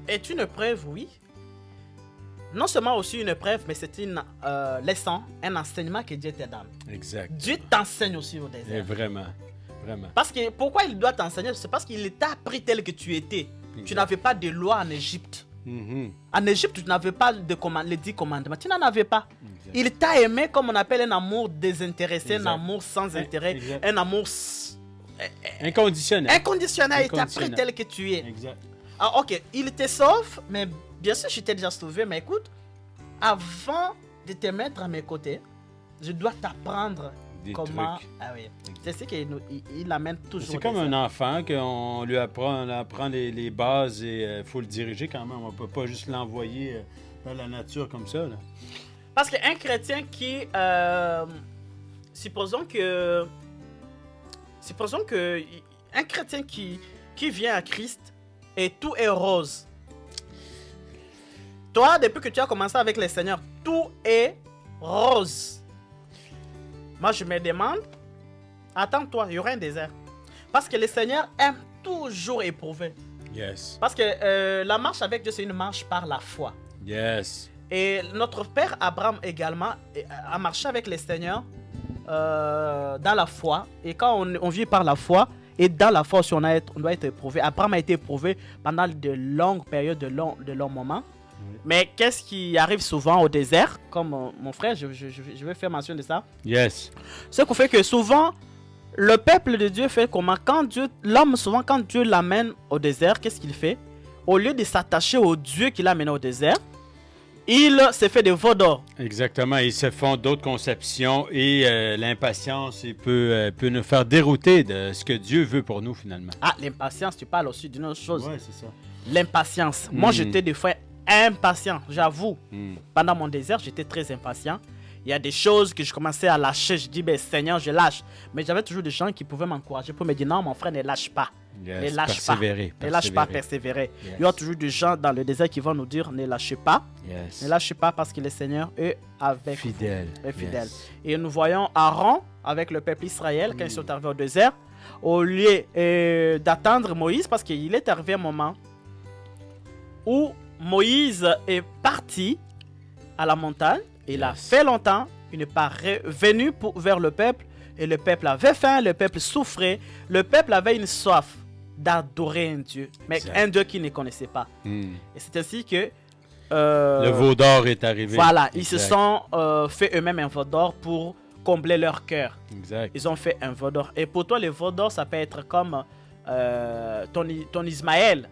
est une épreuve, oui. Non seulement aussi une épreuve, mais c'est une leçon, un enseignement que Dieu te donne. Exact. Dieu t'enseigne aussi au désert. Et vraiment. Parce que pourquoi il doit t'enseigner? C'est parce qu'il t'a appris tel que tu étais. Exact. Tu n'avais pas de loi en Égypte. En Égypte, tu n'avais pas les 10 commandements. Tu n'en avais pas. Exact. Il t'a aimé comme on appelle un amour désintéressé, exact. Un amour sans intérêt, exact. Un amour inconditionnel. Inconditionnel. Il t'a pris tel que tu es. Exact. Ah, ok, il te sauve, mais bien sûr, je t'ai déjà sauvé. Mais écoute, avant de te mettre à mes côtés, je dois t'apprendre comment... Trucs. Ah oui. C'est ce qu'il amène toujours. C'est comme un enfant qu'on lui apprend les bases et il faut le diriger quand même. On ne peut pas juste l'envoyer dans la nature comme ça. Là. Parce qu'un chrétien qui... supposons que un chrétien qui vient à Christ et tout est rose. Toi, depuis que tu as commencé avec le Seigneur, tout est rose. Moi, je me demande, attends-toi, il y aura un désert. Parce que le Seigneur aime toujours éprouver. Yes. Parce que la marche avec Dieu, c'est une marche par la foi. Yes. Et notre père Abraham également a marché avec le Seigneur dans la foi. Et quand on vit par la foi, et dans la foi aussi, on doit être éprouvé. Abraham a été éprouvé pendant de longues périodes, de longs moments. Mais qu'est-ce qui arrive souvent au désert? Comme mon frère, je vais faire mention de ça. Yes. Ce qui fait que souvent, le peuple de Dieu fait comment? L'homme, souvent, quand Dieu l'amène au désert, qu'est-ce qu'il fait? Au lieu de s'attacher au Dieu qui l'a amené au désert, il se fait des veaux d'or. Exactement. Ils se font d'autres conceptions et l'impatience peut nous faire dérouter de ce que Dieu veut pour nous, finalement. Ah, l'impatience, tu parles aussi d'une autre chose. Oui, c'est ça. L'impatience. Moi, j'étais des fois impatient, j'avoue. Pendant mon désert, j'étais très impatient. il y a des choses que je commençais à lâcher. Je dis, ben, Seigneur, je lâche. Mais j'avais toujours des gens qui pouvaient m'encourager pour me dire, non, mon frère, ne lâche pas. Yes, Ne lâche pas. Ne lâche pas, persévérer. Yes. Il y aura toujours des gens dans le désert qui vont nous dire, ne lâchez pas. Yes. Ne lâchez pas parce que le Seigneur est avec Fidèle. vous. Est fidèle. Yes. Et nous voyons Aaron avec le peuple Israël quand ils sont arrivés au désert. Au lieu d'attendre Moïse, parce qu'il est arrivé un moment où Moïse est parti à la montagne. Il a fait longtemps. Il n'est pas revenu vers le peuple. Et le peuple avait faim, le peuple souffrait. Le peuple avait une soif d'adorer un Dieu. Mais un Dieu qu'il ne connaissait pas. Et c'est ainsi que... le veau d'or est arrivé. Voilà, ils se sont fait eux-mêmes un veau d'or pour combler leur cœur. Exact. Ils ont fait un veau d'or. Et pour toi, le veau d'or, ça peut être comme ton Ismaël.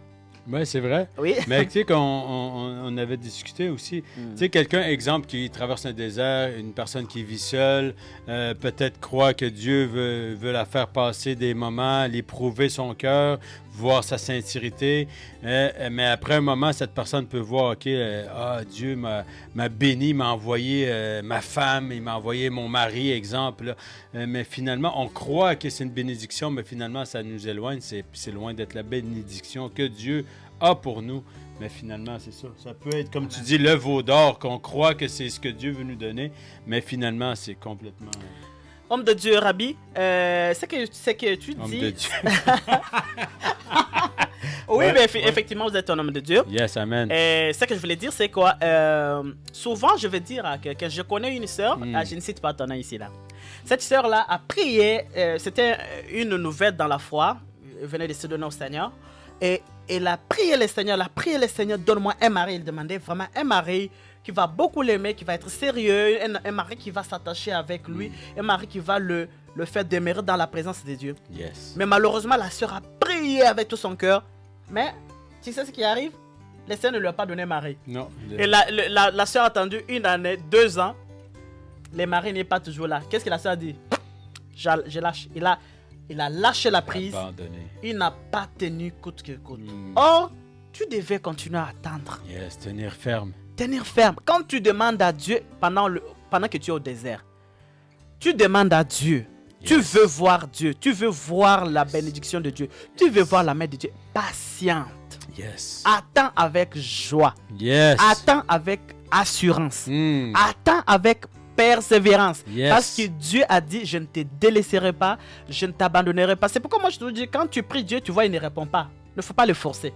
Oui, c'est vrai. Oui. Mais tu sais qu'on avait discuté aussi. Tu sais, quelqu'un, exemple, qui traverse un désert, une personne qui vit seule, peut-être croit que Dieu veut la faire passer des moments, l'éprouver son cœur, voir sa sincérité. Mais après un moment, cette personne peut voir, OK, Dieu m'a béni, m'a envoyé ma femme, il m'a envoyé mon mari, exemple. Mais finalement, on croit que c'est une bénédiction, mais finalement, ça nous éloigne. C'est loin d'être la bénédiction que Dieu a pour nous. Mais finalement, c'est ça. Ça peut être, comme tu dis, le veau d'or, qu'on croit que c'est ce que Dieu veut nous donner, mais finalement, c'est complètement... Homme de Dieu, Rabbi, c'est que tu dis... Homme de Dieu. Oui, mais effectivement, vous êtes un homme de Dieu. Yes, amen. Ce que je voulais dire, c'est quoi? Souvent, je vais dire à quelqu'un, je connais une sœur, je ne cite pas ton nom ici, là. Cette sœur-là a prié, c'était une nouvelle dans la foi, elle venait de se donner au Seigneur, et elle a prié le Seigneur, donne-moi un mari. Elle demandait vraiment un mari qui va beaucoup l'aimer, qui va être sérieux, un mari qui va s'attacher avec lui, un mari qui va le faire demeurer dans la présence de Dieu. Yes. Mais malheureusement, la sœur a prié avec tout son cœur. Mais tu sais ce qui arrive? Le Seigneur ne lui a pas donné mari. Non. Et la sœur a attendu 1 année, 2 ans. Le mari n'est pas toujours là. Qu'est-ce que la sœur a dit? Je lâche. Il a lâché la prise. Abandonné. Il n'a pas tenu coûte que coûte. Or, tu devais continuer à attendre. Yes, tenir ferme. Tenir ferme. Quand tu demandes à Dieu pendant que tu es au désert, tu demandes à Dieu. Yes. Tu veux voir Dieu. Tu veux voir la bénédiction de Dieu. Tu veux voir la main de Dieu. Patiente. Yes. Attends avec joie. Yes. Attends avec assurance. Attends avec persévérance. Yes. Parce que Dieu a dit, je ne te délaisserai pas, je ne t'abandonnerai pas. C'est pourquoi moi je te dis, quand tu pries Dieu, tu vois, il ne répond pas. Il ne faut pas le forcer.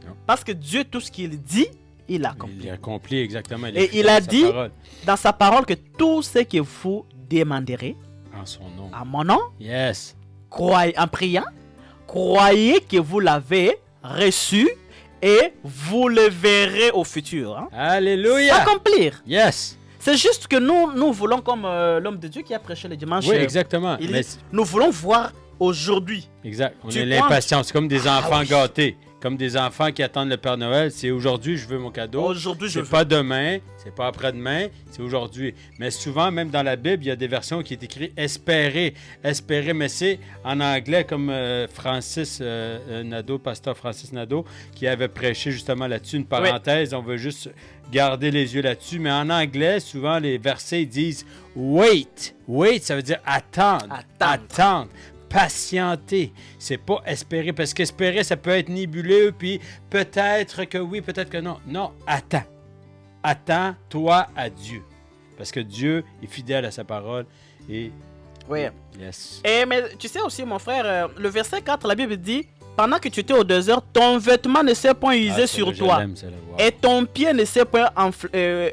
Non. Parce que Dieu, tout ce qu'il dit, il accomplit. Il accomplit exactement. Et il a dit dans sa parole que tout ce que vous demanderez en son nom, à mon nom, yes, croyez, en priant, croyez que vous l'avez reçu et vous le verrez au futur. Hein? Alléluia. Accomplir. Yes. C'est juste que nous voulons, comme l'homme de Dieu qui a prêché le dimanche. Oui, exactement. Nous voulons voir aujourd'hui. Exact. On a l'impatience. C'est comme des enfants gâtés. Comme des enfants qui attendent le Père Noël. C'est aujourd'hui, je veux mon cadeau. Aujourd'hui, je veux. C'est pas demain, c'est pas après-demain, c'est aujourd'hui. Mais souvent, même dans la Bible, il y a des versions qui est écrit espérer. Espérer, mais c'est en anglais, comme Francis Nadeau, pasteur Francis Nadeau, qui avait prêché justement là-dessus. Une parenthèse, on veut juste garder les yeux là-dessus. Mais en anglais, souvent, les versets disent wait. Wait, ça veut dire attendre. Attendre. Patienter, c'est pas espérer, parce qu'espérer, ça peut être nébuleux, puis peut-être que oui, peut-être que non. Non, attends. Attends-toi à Dieu, parce que Dieu est fidèle à sa parole. Et oui. Yes. Mais tu sais aussi, mon frère, le verset 4, la Bible dit, pendant que tu étais au désert, ton vêtement ne s'est point usé sur toi, et ton pied ne s'est point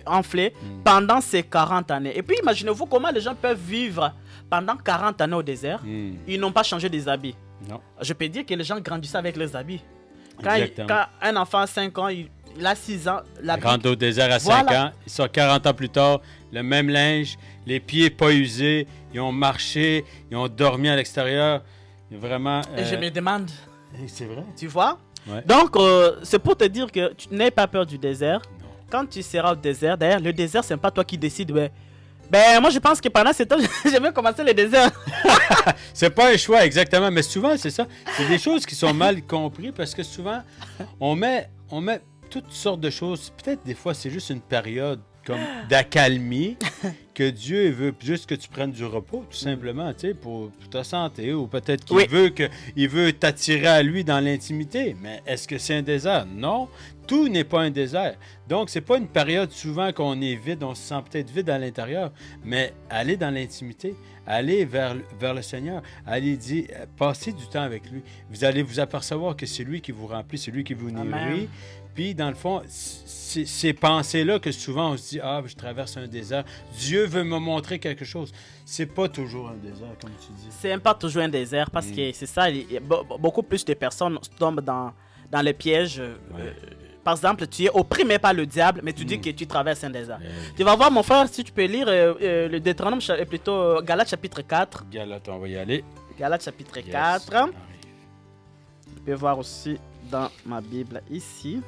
enflé pendant ces 40 années. Et puis imaginez-vous comment les gens peuvent vivre pendant 40 années au désert. Ils n'ont pas changé des habits. Non. Je peux dire que les gens grandissaient avec les habits. Quand un enfant a 5 ans, il a 6 ans, il rentre au désert à 5 ans, il sort 40 ans plus tard, le même linge, les pieds pas usés, ils ont marché, ils ont dormi à l'extérieur. Vraiment. Et je me demande. C'est vrai. Tu vois? Ouais. Donc, c'est pour te dire que tu n'aies pas peur du désert. Non. Quand tu seras au désert, d'ailleurs, le désert, c'est pas toi qui décides. Ben, moi, je pense que pendant ce temps, je vais commencer le désert. C'est pas un choix, exactement. Mais souvent, c'est ça. C'est des choses qui sont mal comprises parce que souvent, on met toutes sortes de choses. Peut-être des fois, c'est juste une période comme d'accalmie que Dieu veut juste que tu prennes du repos, tout simplement, tu sais, pour ta santé, ou peut-être qu'il Oui. veut t'attirer à lui dans l'intimité. Mais est-ce que c'est un désert? Non, tout n'est pas un désert. Donc, c'est pas une période souvent qu'on est vide, on se sent peut-être vide à l'intérieur, mais aller dans l'intimité, aller vers le Seigneur, aller dire, passer du temps avec lui. Vous allez vous apercevoir que c'est lui qui vous remplit, c'est lui qui vous nourrit. Amen. Puis, dans le fond, c'est ces pensées-là que souvent on se dit « Ah, je traverse un désert. Dieu veut me montrer quelque chose. » C'est pas toujours un désert, comme tu dis. C'est pas toujours un désert parce que c'est ça, beaucoup plus de personnes tombent dans le piège. Par exemple, tu es opprimé par le diable, mais tu dis que tu traverses un désert. Tu vas voir, mon frère, si tu peux lire le Deutéronome, plutôt Galates chapitre 4. Galates, on va y aller. Galates chapitre 4. Arrive. Tu peux voir aussi dans ma Bible ici.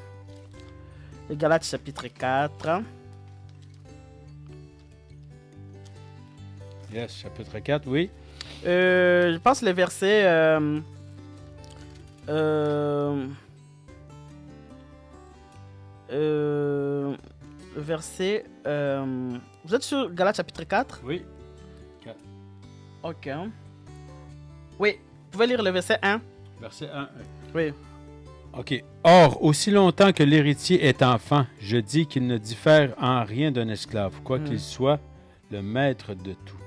Le Galates chapitre 4. Yes, chapitre 4, oui. Je pense les versets... verset... vous êtes sur Galates chapitre 4? Oui. Ok. Oui, vous pouvez lire le verset 1. Verset 1. Oui. OK. Or, aussi longtemps que l'héritier est enfant, je dis qu'il ne diffère en rien d'un esclave, quoi qu'il soit le maître de tout.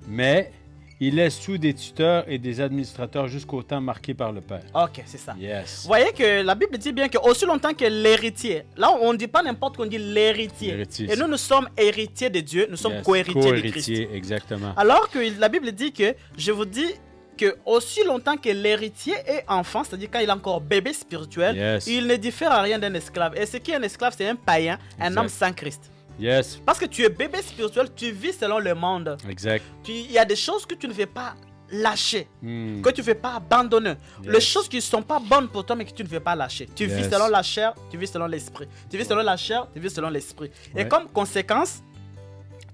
Mais il est sous des tuteurs et des administrateurs jusqu'au temps marqué par le Père. Ok, c'est ça. Yes. Vous voyez que la Bible dit bien que aussi longtemps que l'héritier, là on ne dit pas n'importe quoi, on dit l'héritier. Et nous sommes héritiers de Dieu, nous sommes co-héritiers de Christ. Exactement. Alors que la Bible dit que, je vous dis, que aussi longtemps que l'héritier est enfant, c'est-à-dire quand il est encore bébé spirituel, il ne diffère à rien d'un esclave. Et ce qui est un esclave, c'est un païen, un homme sans Christ. Yes. Parce que tu es bébé spirituel, tu vis selon le monde. Exact. Il y a des choses que tu ne veux pas lâcher, que tu ne veux pas abandonner. Les choses qui ne sont pas bonnes pour toi, mais que tu ne veux pas lâcher. Tu vis selon la chair, tu vis selon l'esprit. Tu vis selon la chair, tu vis selon l'esprit. Et comme conséquence,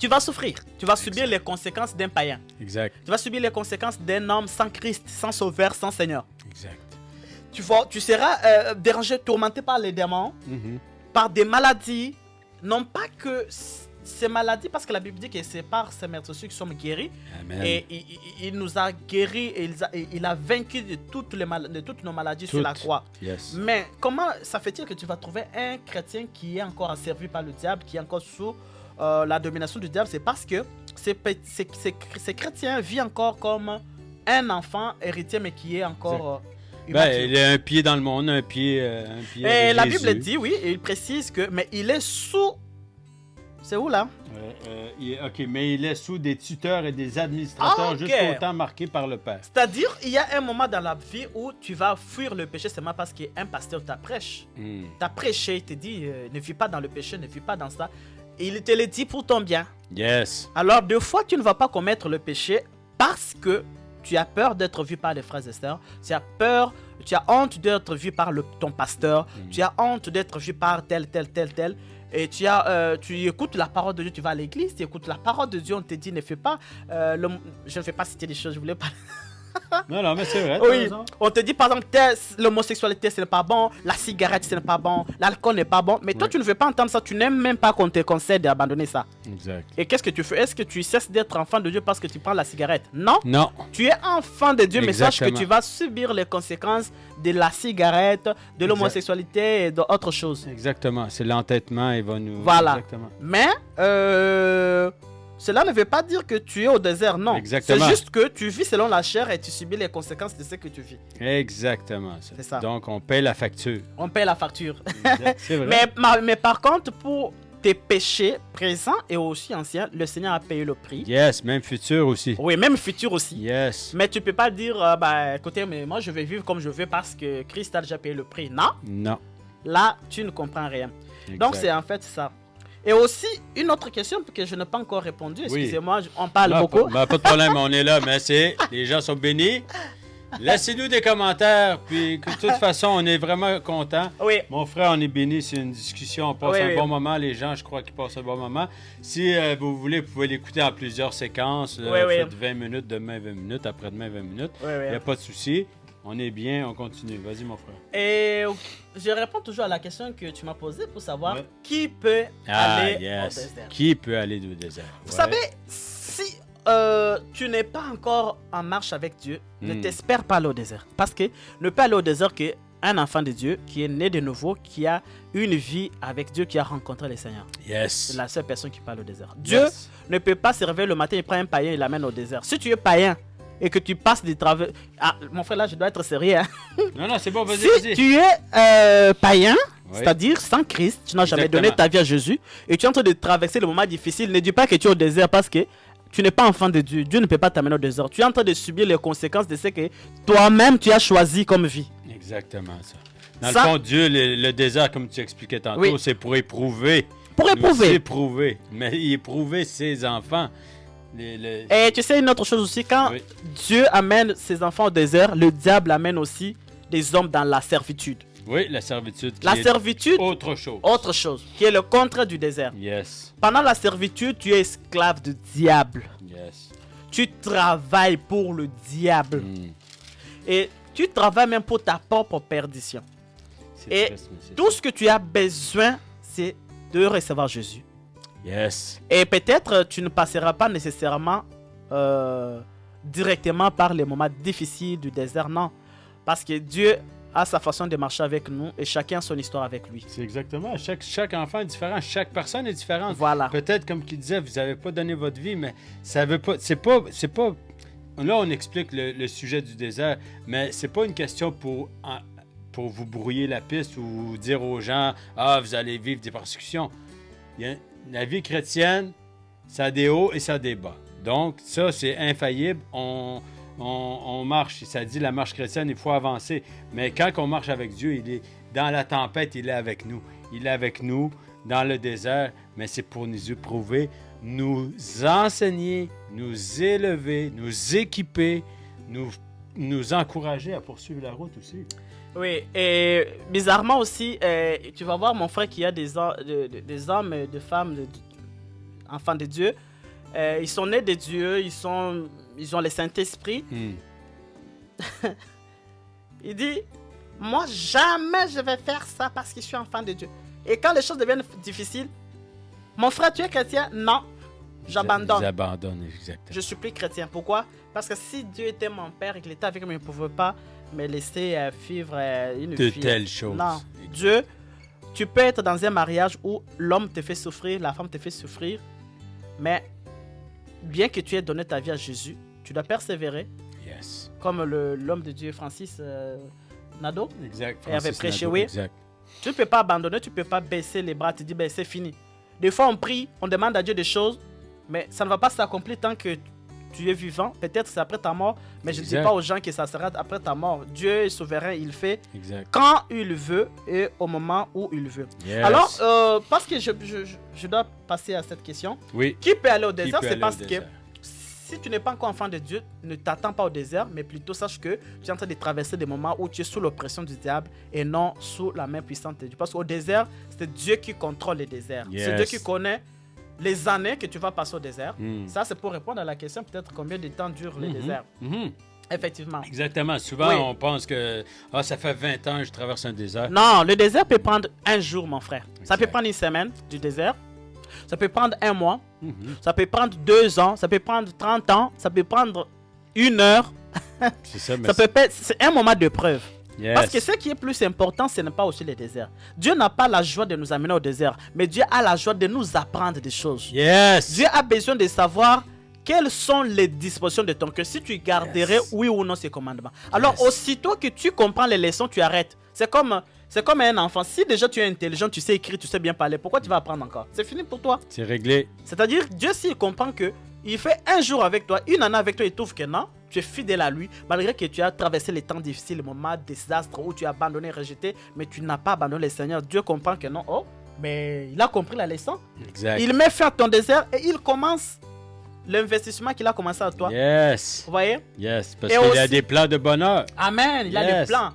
tu vas souffrir. Tu vas subir les conséquences d'un païen. Exact. Tu vas subir les conséquences d'un homme sans Christ, sans sauveur, sans Seigneur. Exact. Tu seras dérangé, tourmenté par les démons, par des maladies. Non pas que ces maladies, parce que la Bible dit que c'est par ces meurtrissures qui sommes guéris. Amen. Et il nous a guéris et il a vaincu de toutes nos maladies sur la croix. Yes. Mais comment ça fait-il que tu vas trouver un chrétien qui est encore asservi par le diable, qui est encore sous la domination du diable? C'est parce que ces chrétiens vivent encore comme un enfant héritier, mais qui est encore... il a un pied dans le monde, un pied et la Bible dit, oui, et il précise que... Mais il est sous... C'est où, là? OK, mais il est sous des tuteurs et des administrateurs jusqu'au temps marqué par le Père. C'est-à-dire, il y a un moment dans la vie où tu vas fuir le péché seulement parce qu'un pasteur t'apprêche. T'as prêché, il te dit, ne vis pas dans le péché, ne vis pas dans ça. Et il te le dit pour ton bien. Yes. Alors, deux fois, tu ne vas pas commettre le péché parce que tu as peur d'être vu par les frères et sœurs, tu as honte d'être vu par ton pasteur, tu as honte d'être vu par tel. Et tu écoutes la parole de Dieu, tu vas à l'église, tu écoutes la parole de Dieu, on te dit ne fais pas, je ne fais pas citer des choses, je voulais pas... Non, mais c'est vrai. Oui, on te dit par exemple, l'homosexualité ce n'est pas bon, la cigarette ce n'est pas bon, l'alcool n'est pas bon, mais toi tu ne veux pas entendre ça, tu n'aimes même pas qu'on te conseille d'abandonner ça. Exact. Et qu'est-ce que tu fais? Est-ce que tu cesses d'être enfant de Dieu parce que tu prends la cigarette? Non. Non. Tu es enfant de Dieu, mais sache que tu vas subir les conséquences de la cigarette, de l'homosexualité et d'autres choses. Exactement, c'est l'entêtement, il va nous... Voilà. Exactement. Mais, cela ne veut pas dire que tu es au désert, non. Exactement. C'est juste que tu vis selon la chair et tu subis les conséquences de ce que tu vis. Exactement. C'est ça. Donc, on paye la facture. On paye la facture. C'est vrai. mais par contre, pour tes péchés présents et aussi anciens, le Seigneur a payé le prix. Yes, même futur aussi. Oui, même futur aussi. Yes. Mais tu peux pas dire, écoutez, mais moi je vais vivre comme je veux parce que Christ a déjà payé le prix. Non. Non. Là, tu ne comprends rien. Exact. Donc, c'est en fait ça. Et aussi, une autre question que je n'ai pas encore répondu. Excusez-moi, on parle beaucoup. Pas de problème, on est là, mais les gens sont bénis. Laissez-nous des commentaires, puis de toute façon, on est vraiment contents. Oui. Mon frère, on est bénis, c'est une discussion, on passe un bon moment. Les gens, je crois qu'ils passent un bon moment. Si vous voulez, vous pouvez l'écouter en plusieurs séquences. Faites 20 minutes, demain 20 minutes, après-demain 20 minutes. Il n'y a pas de souci. On est bien, on continue. Vas-y, mon frère. Et je réponds toujours à la question que tu m'as posée pour savoir Ouais. qui peut aller au désert. Qui peut aller au désert? Vous Ouais. savez, si tu n'es pas encore en marche avec Dieu, ne t'espère pas aller au désert. Parce que ne pas aller au désert qu'un enfant de Dieu qui est né de nouveau, qui a une vie avec Dieu, qui a rencontré le Seigneur. Yes. C'est la seule personne qui parle au désert. Dieu ne peut pas se réveiller le matin, il prend un païen, il l'amène au désert. Si tu es païen et que tu passes des travaux... Ah, mon frère, là, je dois être sérieux. Hein. Non, c'est bon, vas-y, Si vas-y. tu es païen, Oui. c'est-à-dire sans Christ, tu n'as jamais Exactement. donné ta vie à Jésus, et tu es en train de traverser le moment difficile, ne dis pas que tu es au désert parce que tu n'es pas enfant de Dieu. Dieu ne peut pas t'amener au désert. Tu es en train de subir les conséquences de ce que toi-même tu as choisi comme vie. Exactement ça. Dans Ça- le fond, Dieu, le désert, comme tu expliquais tantôt, Oui. c'est pour éprouver. Pour éprouver. Éprouver. Mais éprouver ses enfants. Et tu sais une autre chose aussi, quand Oui. Dieu amène ses enfants au désert, le diable amène aussi des hommes dans la servitude. Oui, la servitude. La qui est servitude, autre chose. autre chose, qui est le contraire du désert. Yes. Pendant la servitude, tu es esclave du diable. Yes. Tu travailles pour le diable. Mm. Et tu travailles même pour ta propre perdition. C'est Et triste, mais c'est tout ce que tu as besoin, c'est de recevoir Jésus. Yes. Et peut-être tu ne passeras pas nécessairement directement par les moments difficiles du désert, non. Parce que Dieu a sa façon de marcher avec nous et chacun a son histoire avec lui. C'est exactement. Chaque enfant est différent. Chaque personne est différente. Voilà. Peut-être, comme qu'il disait, vous n'avez pas donné votre vie, mais ça veut pas. C'est pas. Là, on explique le sujet du désert, mais c'est pas une question pour vous brouiller la piste ou dire aux gens, vous allez vivre des persécutions. La vie chrétienne, ça a des hauts et ça a des bas. Donc, ça, c'est infaillible. On marche. Ça dit la marche chrétienne, il faut avancer. Mais quand on marche avec Dieu, il est dans la tempête, il est avec nous. Il est avec nous dans le désert, mais c'est pour nous éprouver, nous enseigner, nous élever, nous équiper, nous encourager à poursuivre la route aussi. Oui, et bizarrement aussi, tu vas voir mon frère qui a des hommes et des femmes, enfants de Dieu. Ils sont nés de Dieu, ils ont le Saint-Esprit. Il dit, moi jamais je vais faire ça parce que je suis enfant de Dieu. Et quand les choses deviennent difficiles, mon frère, tu es chrétien? Non, j'abandonne. J'abandonne, exactement. Je suis plus chrétien. Pourquoi? Parce que si Dieu était mon père et qu'il était avec moi, il ne pouvait pas me laisser vivre une De vie. telles choses. Non. Dieu, tu peux être dans un mariage où l'homme te fait souffrir, la femme te fait souffrir, mais bien que tu aies donné ta vie à Jésus, tu dois persévérer, Yes. comme l'homme de Dieu Francis Nadeau. Exact. Et avait Francis prêché, Nadeau, oui. Exact. Tu ne peux pas abandonner, tu ne peux pas baisser les bras, tu dis, ben, c'est fini. Des fois, on prie, on demande à Dieu des choses, mais ça ne va pas s'accomplir tant que tu es vivant. Peut-être c'est après ta mort, mais je ne dis Exact. pas aux gens que ça sera après ta mort. Dieu est souverain, il fait Exact. quand il veut et au moment où il veut. Yes. Alors, parce que je dois passer à cette question, Oui. qui peut aller au Qui désert? peut C'est aller parce au que désert? si tu n'es pas encore enfant de Dieu, ne t'attends pas au désert, mais plutôt sache que tu es en train de traverser des moments où tu es sous l'oppression du diable et non sous la main puissante de Dieu. Parce qu'au désert, c'est Dieu qui contrôle le désert. Yes. C'est Dieu qui connaît les années que tu vas passer au désert. Mm. Ça, c'est pour répondre à la question peut-être combien de temps dure le désert. Mhm. Effectivement. Exactement. Souvent, Oui. on pense que ça fait 20 ans que je traverse un désert. Non, le désert peut prendre un jour, mon frère. Ça peut Exact. prendre une semaine du désert. Ça peut prendre un mois. Mhm. Ça peut prendre 2 ans. Ça peut prendre 30 ans. Ça peut prendre 1 heure. C'est ça, mais Ça peut être, c'est un moment de preuve. Yes. Parce que ce qui est plus important, ce n'est pas aussi le désert. Dieu n'a pas la joie de nous amener au désert, mais Dieu a la joie de nous apprendre des choses. Yes. Dieu a besoin de savoir quelles sont les dispositions de ton cœur, si tu garderais Yes. oui ou non ces commandements. Alors, Yes. aussitôt que tu comprends les leçons, tu arrêtes. C'est comme un enfant. Si déjà tu es intelligent, tu sais écrire, tu sais bien parler, pourquoi tu vas apprendre encore? C'est fini pour toi. C'est réglé. C'est-à-dire, Dieu, s'il comprend que il fait un jour avec toi, une année avec toi, il trouve que non, tu es fidèle à lui, malgré que tu as traversé les temps difficiles, les moments de désastre où tu as abandonné, rejeté, mais tu n'as pas abandonné le Seigneur. Dieu comprend que non, mais il a compris la leçon. Exact. Il met fin à ton désert et il commence l'investissement qu'il a commencé à toi. Yes. Vous voyez? Yes. Parce Et qu'il y a aussi- des plans de bonheur. Amen, il a le Yes. plan.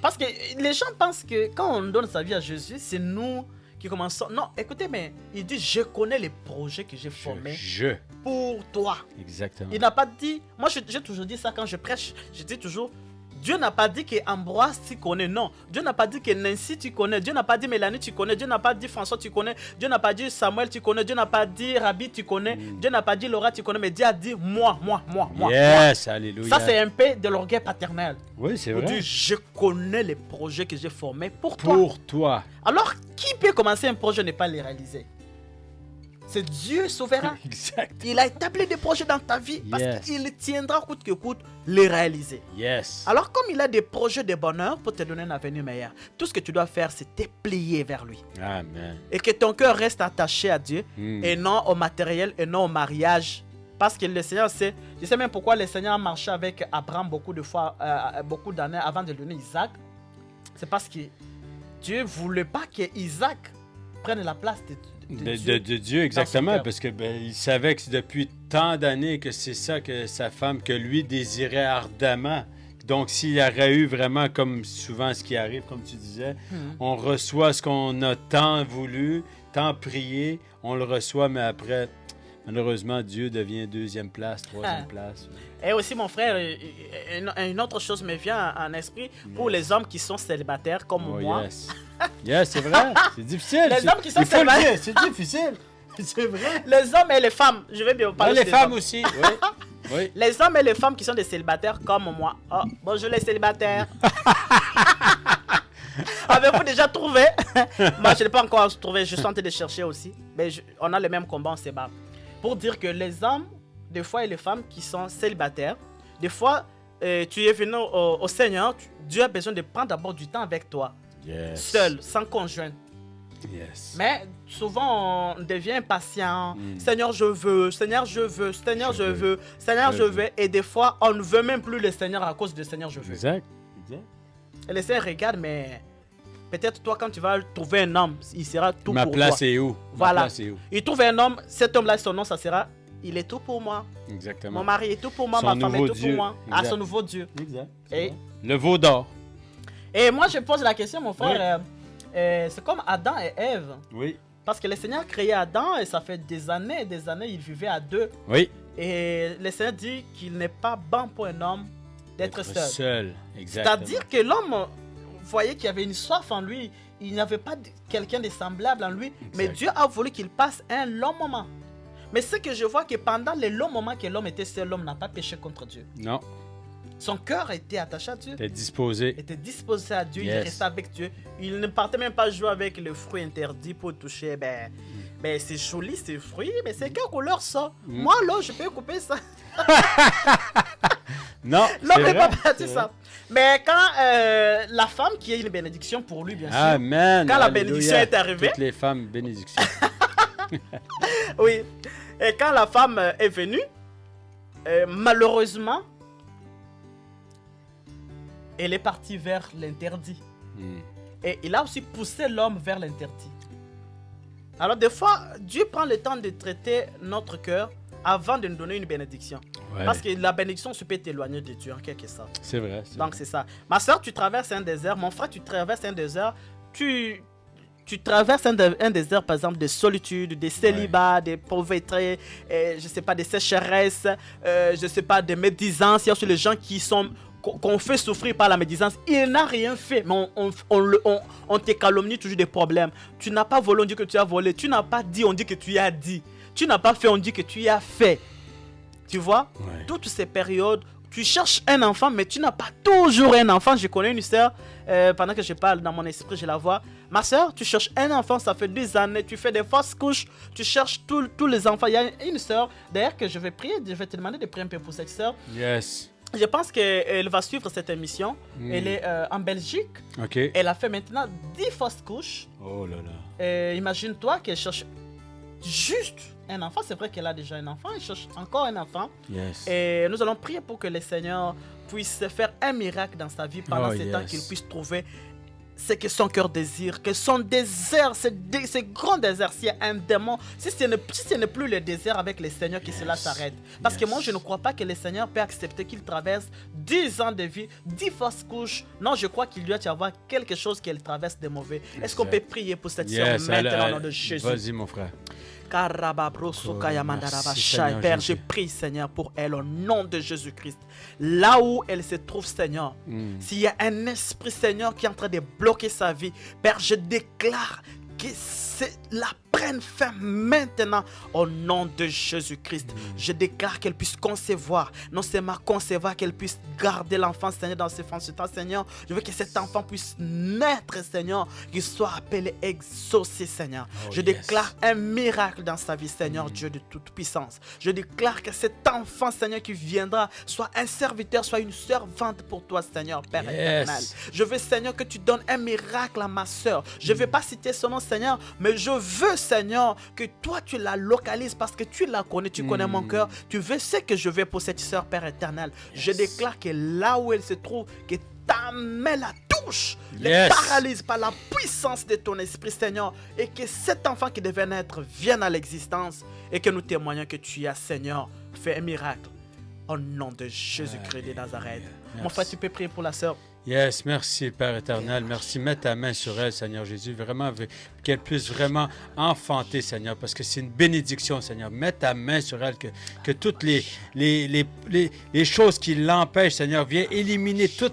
Parce que les gens pensent que quand on donne sa vie à Jésus, c'est nous qui commençons. Non, écoutez, mais il dit, je connais les projets que j'ai formés Je. pour toi. Exactement. Il n'a pas dit, moi j'ai toujours dit ça quand je prêche, je dis toujours, Dieu n'a pas dit que Ambroise tu connais, non. Dieu n'a pas dit que Nancy tu connais. Dieu n'a pas dit Mélanie tu connais. Dieu n'a pas dit François tu connais. Dieu n'a pas dit Samuel tu connais. Dieu n'a pas dit Rabbi tu connais. Dieu n'a pas dit Laura tu connais. Mais Dieu a dit moi. Yes, alléluia. Ça c'est un peu de l'orgueil paternel. Oui, c'est Pour vrai. dire je connais les projets que j'ai formés pour toi. Pour toi. Alors qui peut commencer un projet et ne pas les réaliser? C'est Dieu souverain. Exact. Il a établi des projets dans ta vie parce Yes. qu'il tiendra coûte que coûte les réaliser. Yes. Alors comme il a des projets de bonheur pour te donner un avenir meilleur, tout ce que tu dois faire c'est te plier vers lui. Amen. Et que ton cœur reste attaché à Dieu Mm. et non au matériel et non au mariage. Parce que le Seigneur sait, je sais même pourquoi le Seigneur a marché avec Abraham beaucoup de fois, beaucoup d'années avant de donner Isaac. C'est parce que Dieu ne voulait pas que Isaac prenne la place de Dieu. De Dieu, exactement, cœur. parce que il savait que depuis tant d'années que c'est ça que sa femme, que lui désirait ardemment. Donc, s'il y aurait eu vraiment, comme souvent ce qui arrive, comme tu disais, on reçoit ce qu'on a tant voulu, tant prié, on le reçoit, mais après, malheureusement, Dieu devient deuxième place, troisième place. Et aussi, mon frère, une autre chose me vient en esprit pour les hommes qui sont célibataires comme Oh, moi. yes. Yes, c'est vrai. C'est difficile. Les hommes qui sont il faut le célibataires. dire, c'est difficile. C'est vrai. Les hommes et les femmes, je vais bien vous parler les des femmes hommes. aussi, oui. Oui. Les hommes et les femmes qui sont des célibataires comme moi. Oh, bonjour les célibataires. Avez-vous déjà trouvé? Moi, je ne l'ai pas encore trouvé. Je suis en train de chercher aussi. Mais on a le même combat, on se bat. Pour dire que les hommes, des fois, et les femmes qui sont célibataires, des fois, tu es venu au Seigneur. Dieu a besoin de prendre d'abord du temps avec toi. Yes. Seul, sans conjoint. Yes. Mais souvent, on devient impatient. Seigneur, je veux. Seigneur, je veux. Seigneur, je veux. Seigneur, je veux. Et des fois, on ne veut même plus le Seigneur à cause du Seigneur, je veux. Exact. Exact. Et le Seigneur regarde, mais peut-être toi, quand tu vas trouver un homme, il sera tout Ma pour place toi. est où? Voilà. Ma place est où? Il trouve un homme, cet homme-là, son nom, ça sera il est tout pour moi. Exactement. Mon mari est tout pour moi, Son ma femme est nouveau tout Dieu. pour moi. À Exact. son nouveau Dieu. Exact. Et, Le veau d'or. et moi, je pose la question, mon frère. C'est comme Adam et Ève. Oui. Parce que le Seigneur a créé Adam et ça fait des années, ils vivaient à deux. Oui. Et le Seigneur dit qu'il n'est pas bon pour un homme d'être seul. Exactement. C'est-à-dire que l'homme, vous voyez qu'il y avait une soif en lui, il n'y avait pas quelqu'un de semblable en lui, mais Dieu a voulu qu'il passe un long moment. Mais ce que je vois que pendant les longs moments que l'homme était seul, l'homme n'a pas péché contre Dieu. Non. Son cœur était attaché à Dieu. T'es disposé. Était disposé à Dieu, il Yes. restait avec Dieu. Il ne partait même pas jouer avec le fruit interdit pour toucher. Ben c'est joli, c'est fruit, mais c'est quelle couleur ça? Moi, là, je peux couper ça. Non. L'homme c'est n'est pas vrai, parti c'est ça. Mais quand la femme, qui est une bénédiction pour lui, bien sûr. Amen. Quand la Alléluia. bénédiction est arrivée. Toutes les femmes, bénédiction. Oui. Et quand la femme est venue, malheureusement, elle est partie vers l'interdit. Et il a aussi poussé l'homme vers l'interdit. Alors des fois, Dieu prend le temps de traiter notre cœur avant de nous donner une bénédiction. Ouais. Parce que la bénédiction, tu peux t'éloigner de Dieu en quelque sorte. C'est vrai. Donc c'est ça. Ma soeur, tu traverses un désert. Mon frère, tu traverses un désert. Tu traverses un désert, par exemple, de solitude, de célibat, de pauvreté, je sais pas, de sécheresse, je sais pas, de médisance. Il y a aussi les gens qui sont qu'on fait souffrir par la médisance. Il n'a rien fait, mais on te calomnie toujours des problèmes. Tu n'as pas volé, on dit que tu as volé. Tu n'as pas dit, on dit que tu as dit. Tu n'as pas fait, on dit que tu as fait. Tu vois, toutes ces périodes, tu cherches un enfant, mais tu n'as pas toujours un enfant. Je connais une sœur, pendant que je parle dans mon esprit, je la vois. Ma sœur, tu cherches un enfant, ça fait 2 années, tu fais des fausses couches, tu cherches tous les enfants. Il y a une sœur, d'ailleurs, que je vais prier, je vais te demander de prier un peu pour cette sœur. Yes. Je pense qu'elle va suivre cette émission. Elle est en Belgique. OK. Elle a fait maintenant 10 fausses couches. Oh là là. Imagine-toi qu'elle cherche juste un enfant. C'est vrai qu'elle a déjà un enfant. Elle cherche encore un enfant. Yes. Et nous allons prier pour que le Seigneur puisse faire un miracle dans sa vie pendant Oh, ce temps, yes. qu'il puisse trouver ce que son cœur désire, que son désert, ce grand désert, s'il y a un démon, si ce n'est plus le désert avec le Seigneur, que cela s'arrête. Parce que moi, je ne crois pas que le Seigneur peut accepter qu'il traverse 10 ans de vie, 10 fausses couches. Non, je crois qu'il doit y avoir quelque chose qu'il traverse de mauvais. Est-ce qu'on peut prier pour cette sœur maintenant au nom de Jésus? Vas-y, mon frère. Père, je prie, Seigneur, pour elle au nom de Jésus-Christ. Là où elle se trouve, Seigneur, s'il y a un esprit, Seigneur, qui est en train de bloquer sa vie, Père, je déclare que la prenne fin maintenant au nom de Jésus-Christ. Je déclare qu'elle puisse concevoir, non seulement concevoir, qu'elle puisse garder l'enfant, Seigneur, dans ses temps, Seigneur. Je veux que cet enfant puisse naître, Seigneur, qu'il soit appelé exaucé, Seigneur. Je déclare un miracle dans sa vie, Seigneur, Dieu de toute puissance. Je déclare que cet enfant, Seigneur, qui viendra, soit un serviteur, soit une servante pour toi, Seigneur, Père éternel. Je veux, Seigneur, que tu donnes un miracle à ma soeur. Je ne vais pas citer son nom, Seigneur, mais je veux, Seigneur, que toi tu la localises parce que tu la connais, tu connais mon cœur. Tu veux ce que je veux pour cette soeur, Père éternel. Je déclare que là où elle se trouve, que ta main la touche, le paralyse par la puissance de ton esprit, Seigneur, et que cet enfant qui devait naître vienne à l'existence et que nous témoignons que tu as, Seigneur, fait un miracle. Au nom de Jésus-Christ de Nazareth. Mon frère, tu peux prier pour la sœur. Yes, merci Père éternel, merci. Mets ta main sur elle, Seigneur Jésus, vraiment qu'elle puisse vraiment enfanter, Seigneur, parce que c'est une bénédiction, Seigneur. Mets ta main sur elle, que toutes les choses qui l'empêchent, Seigneur, viens éliminer tous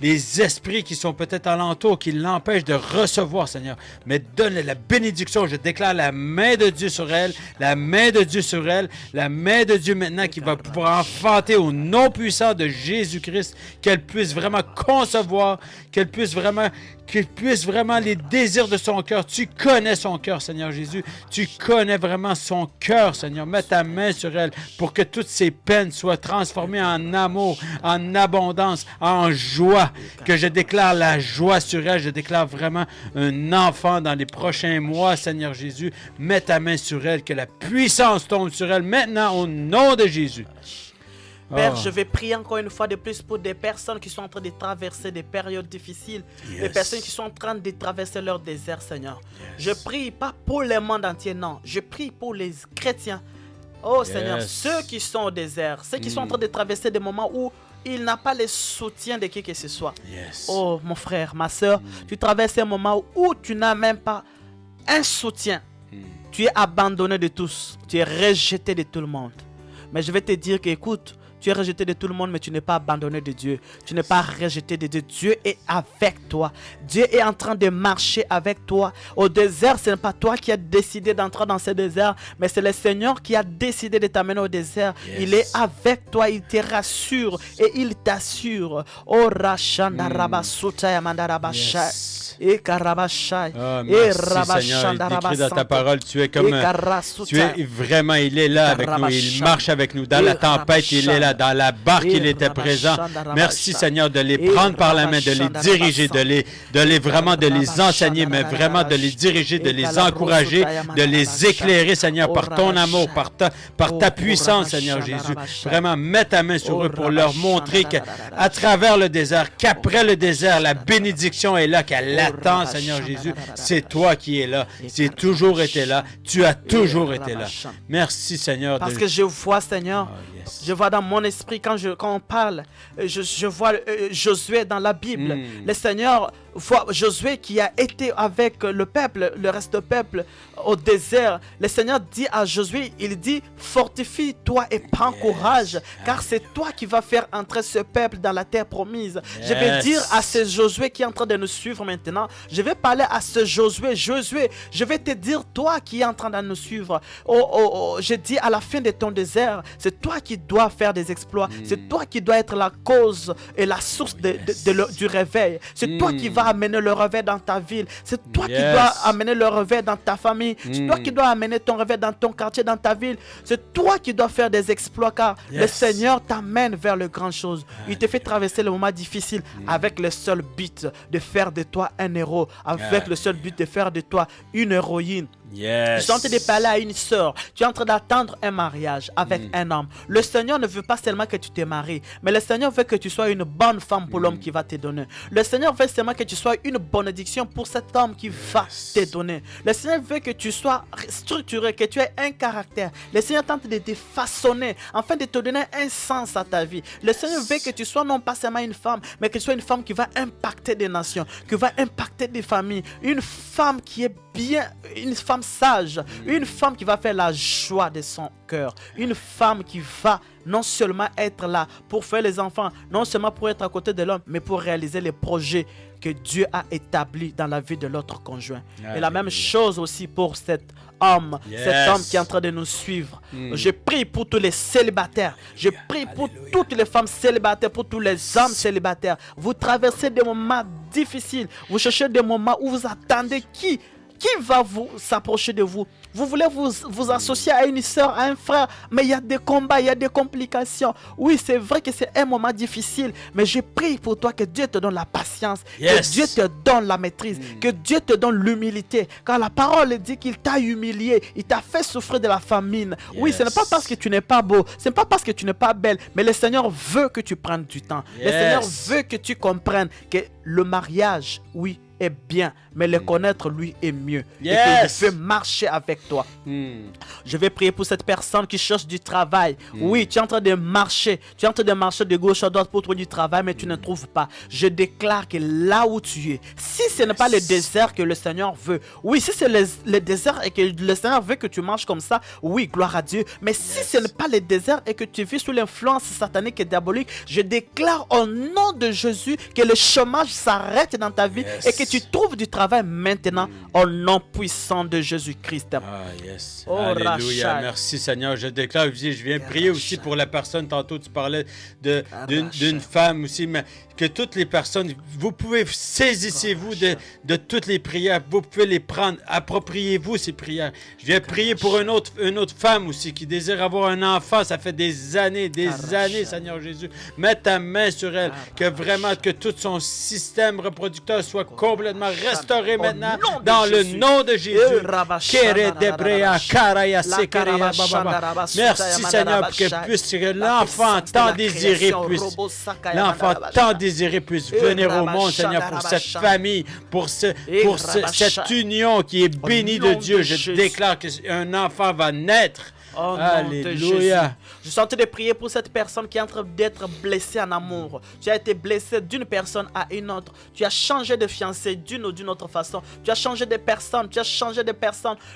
les esprits qui sont peut-être alentour, qui l'empêchent de recevoir, Seigneur. Mais donne la bénédiction, je déclare la main de Dieu sur elle, la main de Dieu sur elle, la main de Dieu maintenant qui va pouvoir enfanter au nom puissant de Jésus-Christ, qu'elle puisse vraiment concevoir, qu'elle puisse vraiment les désirs de son cœur. Tu connais son cœur, Seigneur Jésus. Tu connais vraiment son cœur, Seigneur. Mets ta main sur elle pour que toutes ses peines soient transformées en amour, en abondance, en joie. Que je déclare la joie sur elle. Je déclare vraiment un enfant dans les prochains mois, Seigneur Jésus. Mets ta main sur elle, que la puissance tombe sur elle maintenant au nom de Jésus. Père, je vais prier encore une fois de plus pour des personnes qui sont en train de traverser des périodes difficiles, des personnes qui sont en train de traverser leur désert, Seigneur. Je prie pas pour le monde entier, non. Je prie pour les chrétiens. Oh Seigneur, ceux qui sont au désert, ceux qui sont en train de traverser des moments où il n'a pas le soutien de qui que ce soit. Oh mon frère, ma soeur, tu traverses un moment où tu n'as même pas un soutien. Tu es abandonné de tous. Tu es rejeté de tout le monde. Mais je vais te dire qu'écoute, tu es rejeté de tout le monde, mais tu n'es pas abandonné de Dieu. Tu n'es pas rejeté de Dieu. Dieu est avec toi. Dieu est en train de marcher avec toi. Au désert, ce n'est pas toi qui as décidé d'entrer dans ce désert, mais c'est le Seigneur qui a décidé de t'amener au désert. Il est avec toi, il te rassure et il t'assure. Oh, Rachanda Rabasuta Yamandarabasha. Et Karabashai. Merci Seigneur, il écrit dans ta parole, tu es comme tu es vraiment, il est là avec nous, il marche avec nous dans la tempête, il est là, dans la barque, il était présent. Merci Seigneur de les prendre par la main, de les diriger, de les enseigner, mais vraiment de les diriger, de les encourager, de les éclairer Seigneur par ton amour, par ta puissance Seigneur Jésus. Vraiment, mets ta main sur eux pour leur montrer qu'à travers le désert, qu'après le désert, la bénédiction est là, qu'elle attend, Seigneur Jésus. C'est toi qui es là. C'est toujours été là. Tu as toujours été là. Merci, Seigneur. Parce que je vois, Seigneur, je vois dans mon esprit, quand on parle, je vois Josué dans la Bible. Le Seigneur voit Josué qui a été avec le peuple, le reste du peuple, au désert. Le Seigneur dit à Josué, il dit, fortifie-toi et prends courage, car c'est toi qui vas faire entrer ce peuple dans la terre promise. Je vais dire à ce Josué qui est en train de nous suivre maintenant, je vais parler à ce Josué, je vais te dire, toi qui es en train de nous suivre, je dis à la fin de ton désert, c'est toi qui dois faire des exploits, c'est toi qui dois être la cause et la source du réveil, c'est toi qui vas amener le réveil dans ta ville, c'est toi qui dois amener le réveil dans ta famille, c'est toi qui dois amener ton réveil dans ton quartier, dans ta ville, c'est toi qui dois faire des exploits, car le Seigneur t'amène vers les grandes choses. Il te fait traverser le moment difficile avec le seul but de faire de toi un héros, avec le seul but de faire de toi une héroïne. Yes. Tu es en train de parler à une sœur. Tu es en train d'attendre un mariage avec un homme. Le Seigneur ne veut pas seulement que tu te maries, mais le Seigneur veut que tu sois une bonne femme pour l'homme qui va te donner. Le Seigneur veut seulement que tu sois une bénédiction pour cet homme qui va te donner. Le Seigneur veut que tu sois structuré, que tu aies un caractère. Le Seigneur tente de te façonner afin de te donner un sens à ta vie. Le Seigneur veut que tu sois non pas seulement une femme, mais que tu sois une femme qui va impacter des nations, qui va impacter des familles. Une femme qui est bien, une femme sage, une femme qui va faire la joie de son cœur, une femme qui va non seulement être là pour faire les enfants, non seulement pour être à côté de l'homme, mais pour réaliser les projets que Dieu a établis dans la vie de l'autre conjoint. Et la même chose aussi pour cet homme qui est en train de nous suivre. Je prie pour tous les célibataires, je prie pour toutes les femmes célibataires, pour tous les hommes célibataires. Vous traversez des moments difficiles, vous cherchez des moments où vous attendez qui va vous s'approcher de vous. Vous voulez vous associer à une soeur, à un frère, mais il y a des combats, il y a des complications. Oui, c'est vrai que c'est un moment difficile, mais je prie pour toi que Dieu te donne la patience, que Dieu te donne la maîtrise, que Dieu te donne l'humilité. Car la parole dit qu'il t'a humilié, il t'a fait souffrir de la famine. Oui, ce n'est pas parce que tu n'es pas beau, ce n'est pas parce que tu n'es pas belle, mais le Seigneur veut que tu prennes du temps. Le Seigneur veut que tu comprennes que le mariage, oui, est bien, mais le connaître lui est mieux. Et qu'il veut marcher avec toi. Je vais prier pour cette personne qui cherche du travail. Oui, tu es en train de marcher. Tu es en train de marcher de gauche à droite pour trouver du travail, mais tu ne trouves pas. Je déclare que là où tu es, si ce n'est pas le désert que le Seigneur veut, oui, si c'est le désert et que le Seigneur veut que tu marches comme ça, oui, gloire à Dieu. Mais si ce n'est pas le désert et que tu vis sous l'influence satanique et diabolique, je déclare au nom de Jésus que le chômage s'arrête dans ta vie et que tu trouves du travail maintenant au nom puissant de Jésus-Christ. Alléluia. Merci Seigneur. Je déclare aussi, je viens prier aussi pour la personne. Tantôt tu parlais d'une femme aussi, mais que toutes les personnes, vous pouvez saisissez-vous de toutes les prières, vous pouvez les prendre, appropriez-vous ces prières. Je viens prier pour une autre femme aussi qui désire avoir un enfant, ça fait des années, Seigneur Jésus. Mets ta main sur elle, que vraiment que tout son système reproducteur soit complètement restauré maintenant dans le nom de Jésus. Merci Seigneur pour que l'enfant tant désiré puisse venir au monde, Seigneur, pour cette famille, pour cette union qui est bénie de Dieu. Je déclare qu'un enfant va naître. Oh, Alléluia. Je suis en train de prier pour cette personne qui est en train d'être blessée en amour. Tu as été blessé d'une personne à une autre. Tu as changé de fiancé d'une ou d'une autre façon. Tu as changé de personne.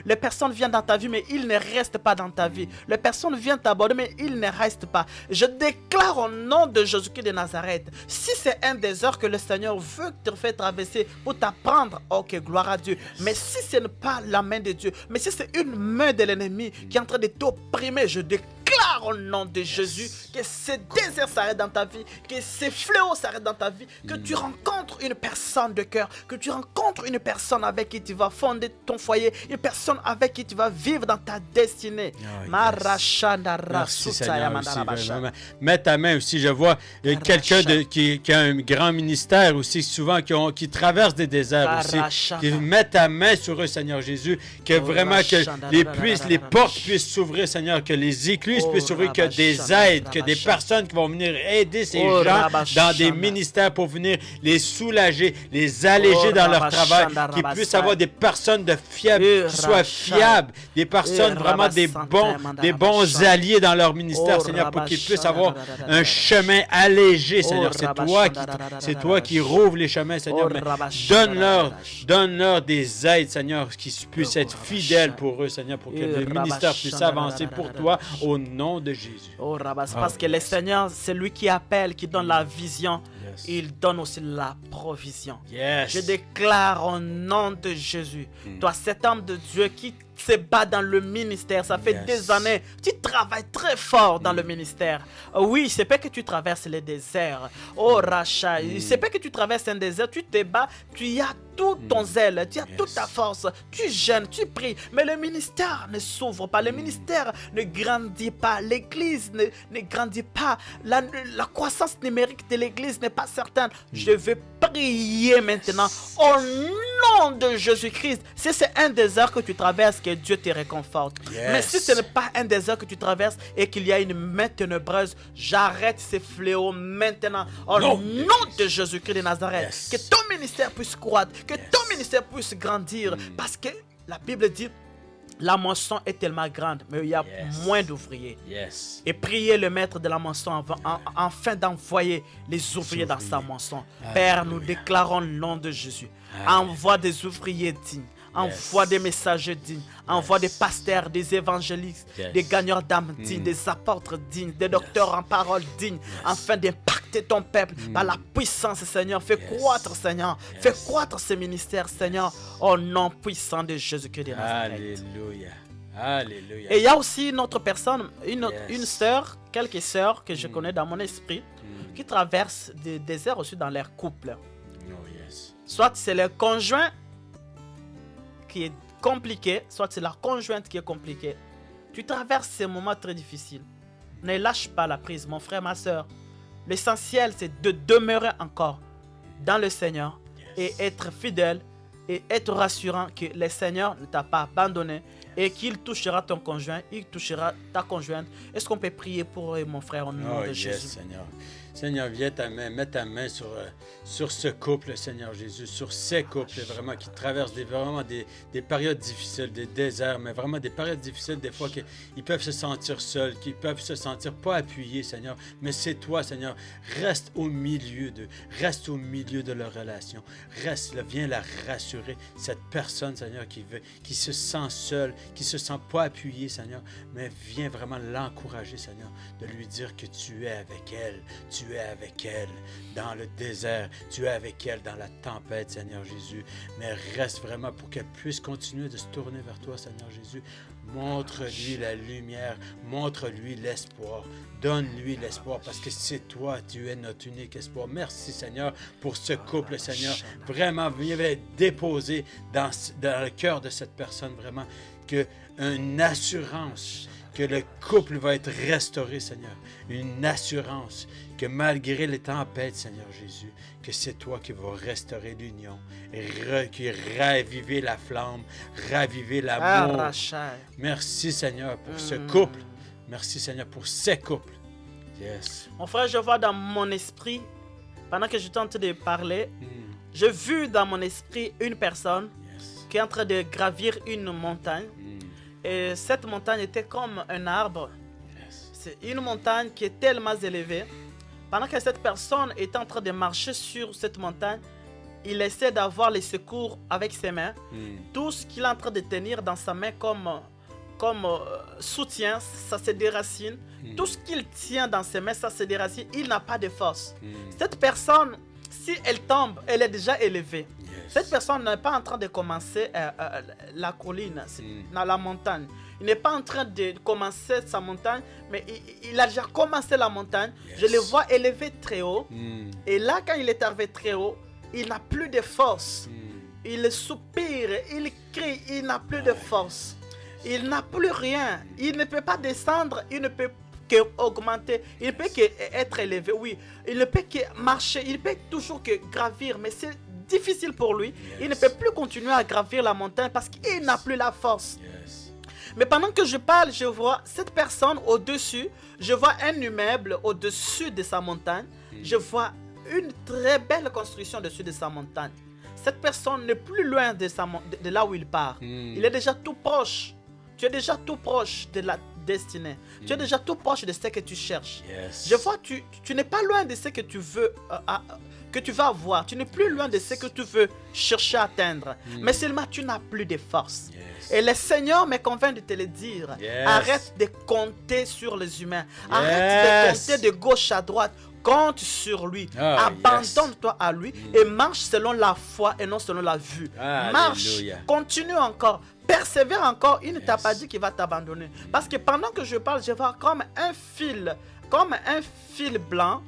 Les personnes viennent dans ta vie, mais ils ne restent pas dans ta vie. Les personnes viennent t'aborder, mais ils ne restent pas. Je déclare au nom de Jésus-Christ de Nazareth, si c'est un désert que le Seigneur veut te faire traverser pour t'apprendre, ok, gloire à Dieu. Mais si ce n'est pas la main de Dieu, mais si c'est une main de l'ennemi qui est en train de t'opprimer, je déclare au nom de Jésus que ce désert s'arrête dans ta vie, que ces fléaux s'arrêtent dans ta vie, que tu rencontres une personne de cœur, que tu rencontres une personne avec qui tu vas fonder ton foyer, une personne avec qui tu vas vivre dans ta destinée. Merci Seigneur aussi. Mets ta main aussi, je vois quelqu'un qui a un grand ministère aussi, souvent qui traverse des déserts aussi. Qui met ta main sur eux, Seigneur Jésus, que vraiment que les portes puissent s'ouvrir, Seigneur, que les écluses puissent s'ouvrir, que des aides, que des personnes qui vont venir aider ces gens dans des ministères pour venir les soulager, les alléger dans leur travail, qu'ils puissent avoir des personnes qui soient fiables, des personnes vraiment des bons alliés dans leur ministère, Seigneur, pour qu'ils puissent avoir un chemin allégé, Seigneur. C'est toi qui rouvres les chemins, Seigneur, mais donne-leur des aides, Seigneur, qui puissent être fidèles pour eux, Seigneur, pour que le ministère puisse avancer pour toi au nom de Jésus. Parce que le Seigneur, c'est lui qui appelle, qui donne la vision. Il donne aussi la provision. Je déclare au nom de Jésus, toi, cet homme de Dieu qui se bat dans le ministère, ça fait des années, tu travailles très fort dans le ministère. Oui, c'est pas que tu traverses les déserts. Oh Racha, c'est pas que tu traverses un désert, tu te bats, tu as tout ton zèle, tu as toute ta force, tu jeûnes, tu pries, mais le ministère ne s'ouvre pas, le ministère ne grandit pas, l'église ne grandit pas, la croissance numérique de l'église n'est pas certaine, je vais prier maintenant au nom de Jésus-Christ. Si c'est un désert que tu traverses, que Dieu te réconforte. Mais si ce n'est pas un désert que tu traverses et qu'il y a une main ténébreuse, j'arrête ces fléaux maintenant au nom de Jésus-Christ de Nazareth. Que ton ministère puisse croître, que ton ministère puisse grandir, parce que la Bible dit la moisson est tellement grande, mais il y a moins d'ouvriers. Et priez le maître de la moisson afin d'envoyer les ouvriers dans sa moisson. Père, nous déclarons le nom de Jésus. Envoie des ouvriers dignes. Envoie des messagers dignes, envoie des pasteurs, des évangélistes, des gagneurs d'âmes dignes, des apôtres dignes, des docteurs en parole dignes, afin d'impacter ton peuple par la puissance, Seigneur. Fais croître, Seigneur. Fais croître ce ministère, Seigneur, au nom puissant de Jésus-Christ de Nazareth. Alléluia. Alléluia. Et il y a aussi une autre personne, une sœur, quelques sœurs que je connais dans mon esprit, qui traversent des déserts aussi dans leur couple. Soit c'est leur conjoint qui est compliqué, soit c'est la conjointe qui est compliquée. Tu traverses ces moments très difficiles. Ne lâche pas la prise, mon frère, ma soeur. L'essentiel, c'est de demeurer encore dans le Seigneur et être fidèle et être rassurant que le Seigneur ne t'a pas abandonné et qu'il touchera ton conjoint, il touchera ta conjointe. Est-ce qu'on peut prier pour eux, mon frère, au nom de Jésus? Seigneur. Seigneur, viens ta main, mets ta main sur ce couple, Seigneur Jésus, sur ces couples vraiment qui traversent vraiment des périodes difficiles, des déserts, mais vraiment des périodes difficiles, des fois qu'ils peuvent se sentir seuls, qu'ils peuvent se sentir pas appuyés, Seigneur. Mais c'est toi, Seigneur, reste au milieu de leur relation. Reste là, viens la rassurer, cette personne, Seigneur, qui se sent seule, qui se sent pas appuyée, Seigneur, mais viens vraiment l'encourager, Seigneur, de lui dire que tu es avec elle, tu es avec elle dans le désert, tu es avec elle dans la tempête, Seigneur Jésus. Mais reste vraiment pour qu'elle puisse continuer de se tourner vers toi, Seigneur Jésus. Montre-lui la lumière, montre-lui l'espoir, donne-lui l'espoir parce que c'est toi, tu es notre unique espoir. Merci, Seigneur, pour ce couple, Seigneur. Vraiment, viens déposer dans le cœur de cette personne, vraiment, une assurance que le couple va être restauré, Seigneur. Une assurance que malgré les tempêtes, Seigneur Jésus, que c'est toi qui vas restaurer l'union, qui raviver la flamme, raviver l'amour. Merci, Seigneur, pour ce couple. Merci, Seigneur, pour ces couples. Yes. Mon frère, je vois dans mon esprit, pendant que je tente de parler, j'ai vu dans mon esprit une personne qui est en train de gravir une montagne. Et cette montagne était comme un arbre. C'est une montagne qui est tellement élevée. Pendant que cette personne est en train de marcher sur cette montagne, il essaie d'avoir les secours avec ses mains. Tout ce qu'il est en train de tenir dans sa main comme soutien, ça se déracine. Tout ce qu'il tient dans ses mains, ça se déracine. Il n'a pas de force. Cette personne, si elle tombe, elle est déjà élevée. Cette personne n'est pas en train de commencer la colline, dans la montagne. Il n'est pas en train de commencer sa montagne, mais il a déjà commencé la montagne. Je le vois élevé très haut. Et là, quand il est arrivé très haut, il n'a plus de force. Il soupire, il crie, il n'a plus de force. Il n'a plus rien. Il ne peut pas descendre, il ne peut qu'augmenter, il ne peut qu'être élevé. Oui, il ne peut que marcher, il peut toujours que gravir, mais c'est difficile pour lui. Il ne peut plus continuer à gravir la montagne parce qu'il n'a plus la force. Mais pendant que je parle, je vois cette personne au-dessus. Je vois un immeuble au-dessus de sa montagne. Je vois une très belle construction au-dessus de sa montagne. Cette personne n'est plus loin de là où il part. Il est déjà tout proche. Tu es déjà tout proche de la destinée. Tu es déjà tout proche de ce que tu cherches. Je vois, tu n'es pas loin de ce que tu veux que tu vas avoir. Tu n'es plus loin de ce que tu veux chercher à atteindre. Mais seulement tu n'as plus de force. Et le Seigneur me convainc de te le dire. Arrête de compter sur les humains. Arrête de compter de gauche à droite. Compte sur lui. Abandonne-toi à lui et marche selon la foi et non selon la vue. Marche, continue encore. Persévère encore, il ne t'a pas dit qu'il va t'abandonner. Parce que pendant que je parle, je vois comme un fil blanc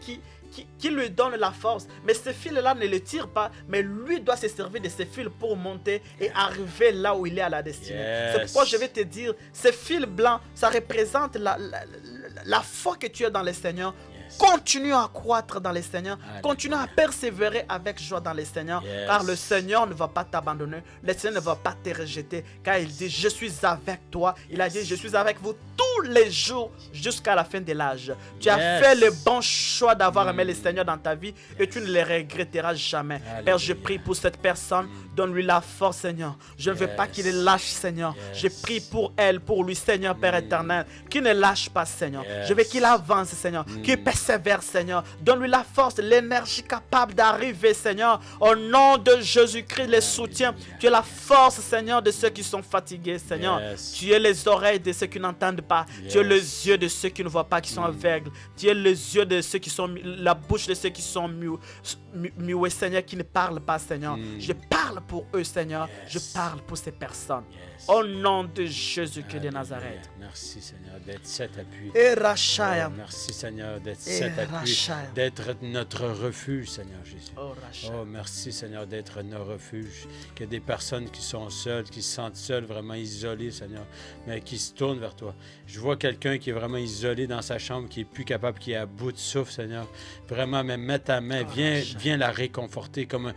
qui lui donne la force. Mais ce fil-là ne le tire pas, mais lui doit se servir de ce fil pour monter et arriver là où il est à la destinée. C'est pourquoi je vais te dire, ce fil blanc, ça représente la foi que tu as dans le Seigneur. continue à croître dans le Seigneur. Alléluia. Continue à persévérer avec joie dans le Seigneur. Yes. Car le Seigneur ne va pas t'abandonner. Le Seigneur ne va pas te rejeter. Car il dit, je suis avec toi. Il a dit, je suis avec vous tous les jours jusqu'à la fin de l'âge. Tu as Yes. fait le bon choix d'avoir aimé le Seigneur dans ta vie et tu ne le regretteras jamais. Alléluia. Père, je prie pour cette personne. Donne-lui la force, Seigneur. Je ne veux pas qu'il lâche, Seigneur. Yes. Je prie pour elle, pour lui, Seigneur, Père éternel. Qu'il ne lâche pas, Seigneur. Yes. Je veux qu'il avance, Seigneur. Qu'il persévère, Seigneur. Donne-lui la force, l'énergie capable d'arriver, Seigneur. Au nom de Jésus-Christ, les soutiens. Tu es la force, Seigneur, de ceux qui sont fatigués, Seigneur. Yes. Tu es les oreilles de ceux qui n'entendent pas. Yes. Tu es les yeux de ceux qui ne voient pas, qui sont aveugles. Tu es les yeux de ceux qui sont... La bouche de ceux qui sont muets, Seigneur, qui ne parlent pas, Seigneur. Je parle pour eux, Seigneur. Yes. Je parle pour ces personnes. Yes. Au nom de Jésus-Christ de Alléluia. Nazareth. Merci Seigneur d'être cet appui. Et Oh, Rachaya. merci Seigneur d'être Et cet appui, Rachaya. d'être notre refuge Seigneur Jésus. Oh, Rachaya. Oh, merci Seigneur d'être nos refuges. Qu'il y a des personnes qui sont seules, qui se sentent seules, vraiment isolées Seigneur, mais qui se tournent vers toi. Je vois quelqu'un qui est vraiment isolé dans sa chambre, qui est plus capable, qui est à bout de souffle Seigneur. Vraiment, mais mets ta main, viens la réconforter comme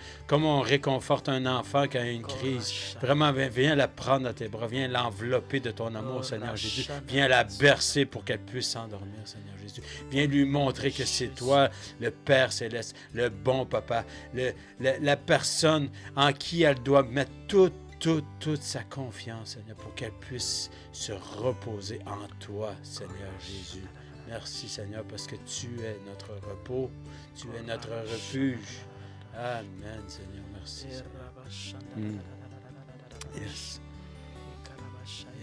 on réconforte un enfant qui a une crise. Vraiment, viens la prendre dans tes bras, viens l'envelopper de ton amour Seigneur Jésus. Viens la bercer pour qu'elle puisse s'endormir Seigneur Jésus. Viens lui montrer que c'est toi, le Père Céleste, le bon Papa, la personne en qui elle doit mettre toute sa confiance, Seigneur, pour qu'elle puisse se reposer en toi, Seigneur Jésus. Merci, Seigneur, parce que tu es notre repos, tu es notre refuge. Amen, Seigneur, merci. Yes.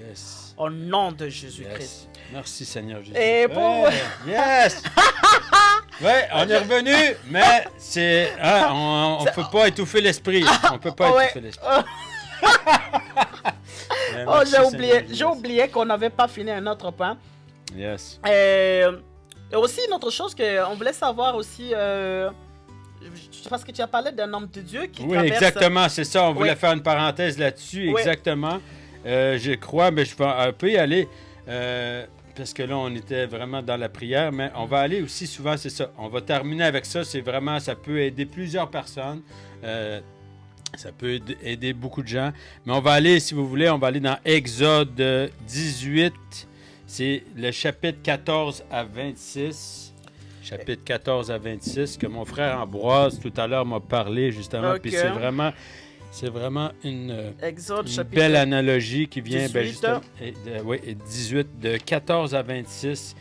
Yes. Au nom de Jésus-Christ. Yes. Merci, Seigneur Jésus. Et pour... Ouais, yes! Ouais, on est revenu, mais c'est... hein, on ne peut pas étouffer l'esprit. On ne peut pas Ouais. étouffer l'esprit. Mais Oh, merci, Seigneur j'ai oublié qu'on n'avait pas fini un autre point. Yes. Et aussi, une autre chose qu'on voulait savoir aussi... parce que tu as parlé d'un homme de Dieu qui Oui, traverse... exactement, c'est ça. On voulait Oui. faire une parenthèse là-dessus, Oui. exactement. Je crois, mais je vais un peu y aller, parce que là, on était vraiment dans la prière, mais on va aller aussi souvent, c'est ça. On va terminer avec ça, c'est vraiment, ça peut aider plusieurs personnes. Ça peut aider beaucoup de gens. Mais on va aller, si vous voulez, on va aller dans Exode 18. C'est le chapitre 14 à 26. Chapitre 14 à 26, que mon frère Ambroise, tout à l'heure, m'a parlé, justement. Ok. Puis c'est vraiment une Exode, chapitre... belle analogie qui vient 18. justement, oui, 18, de 14 à 26,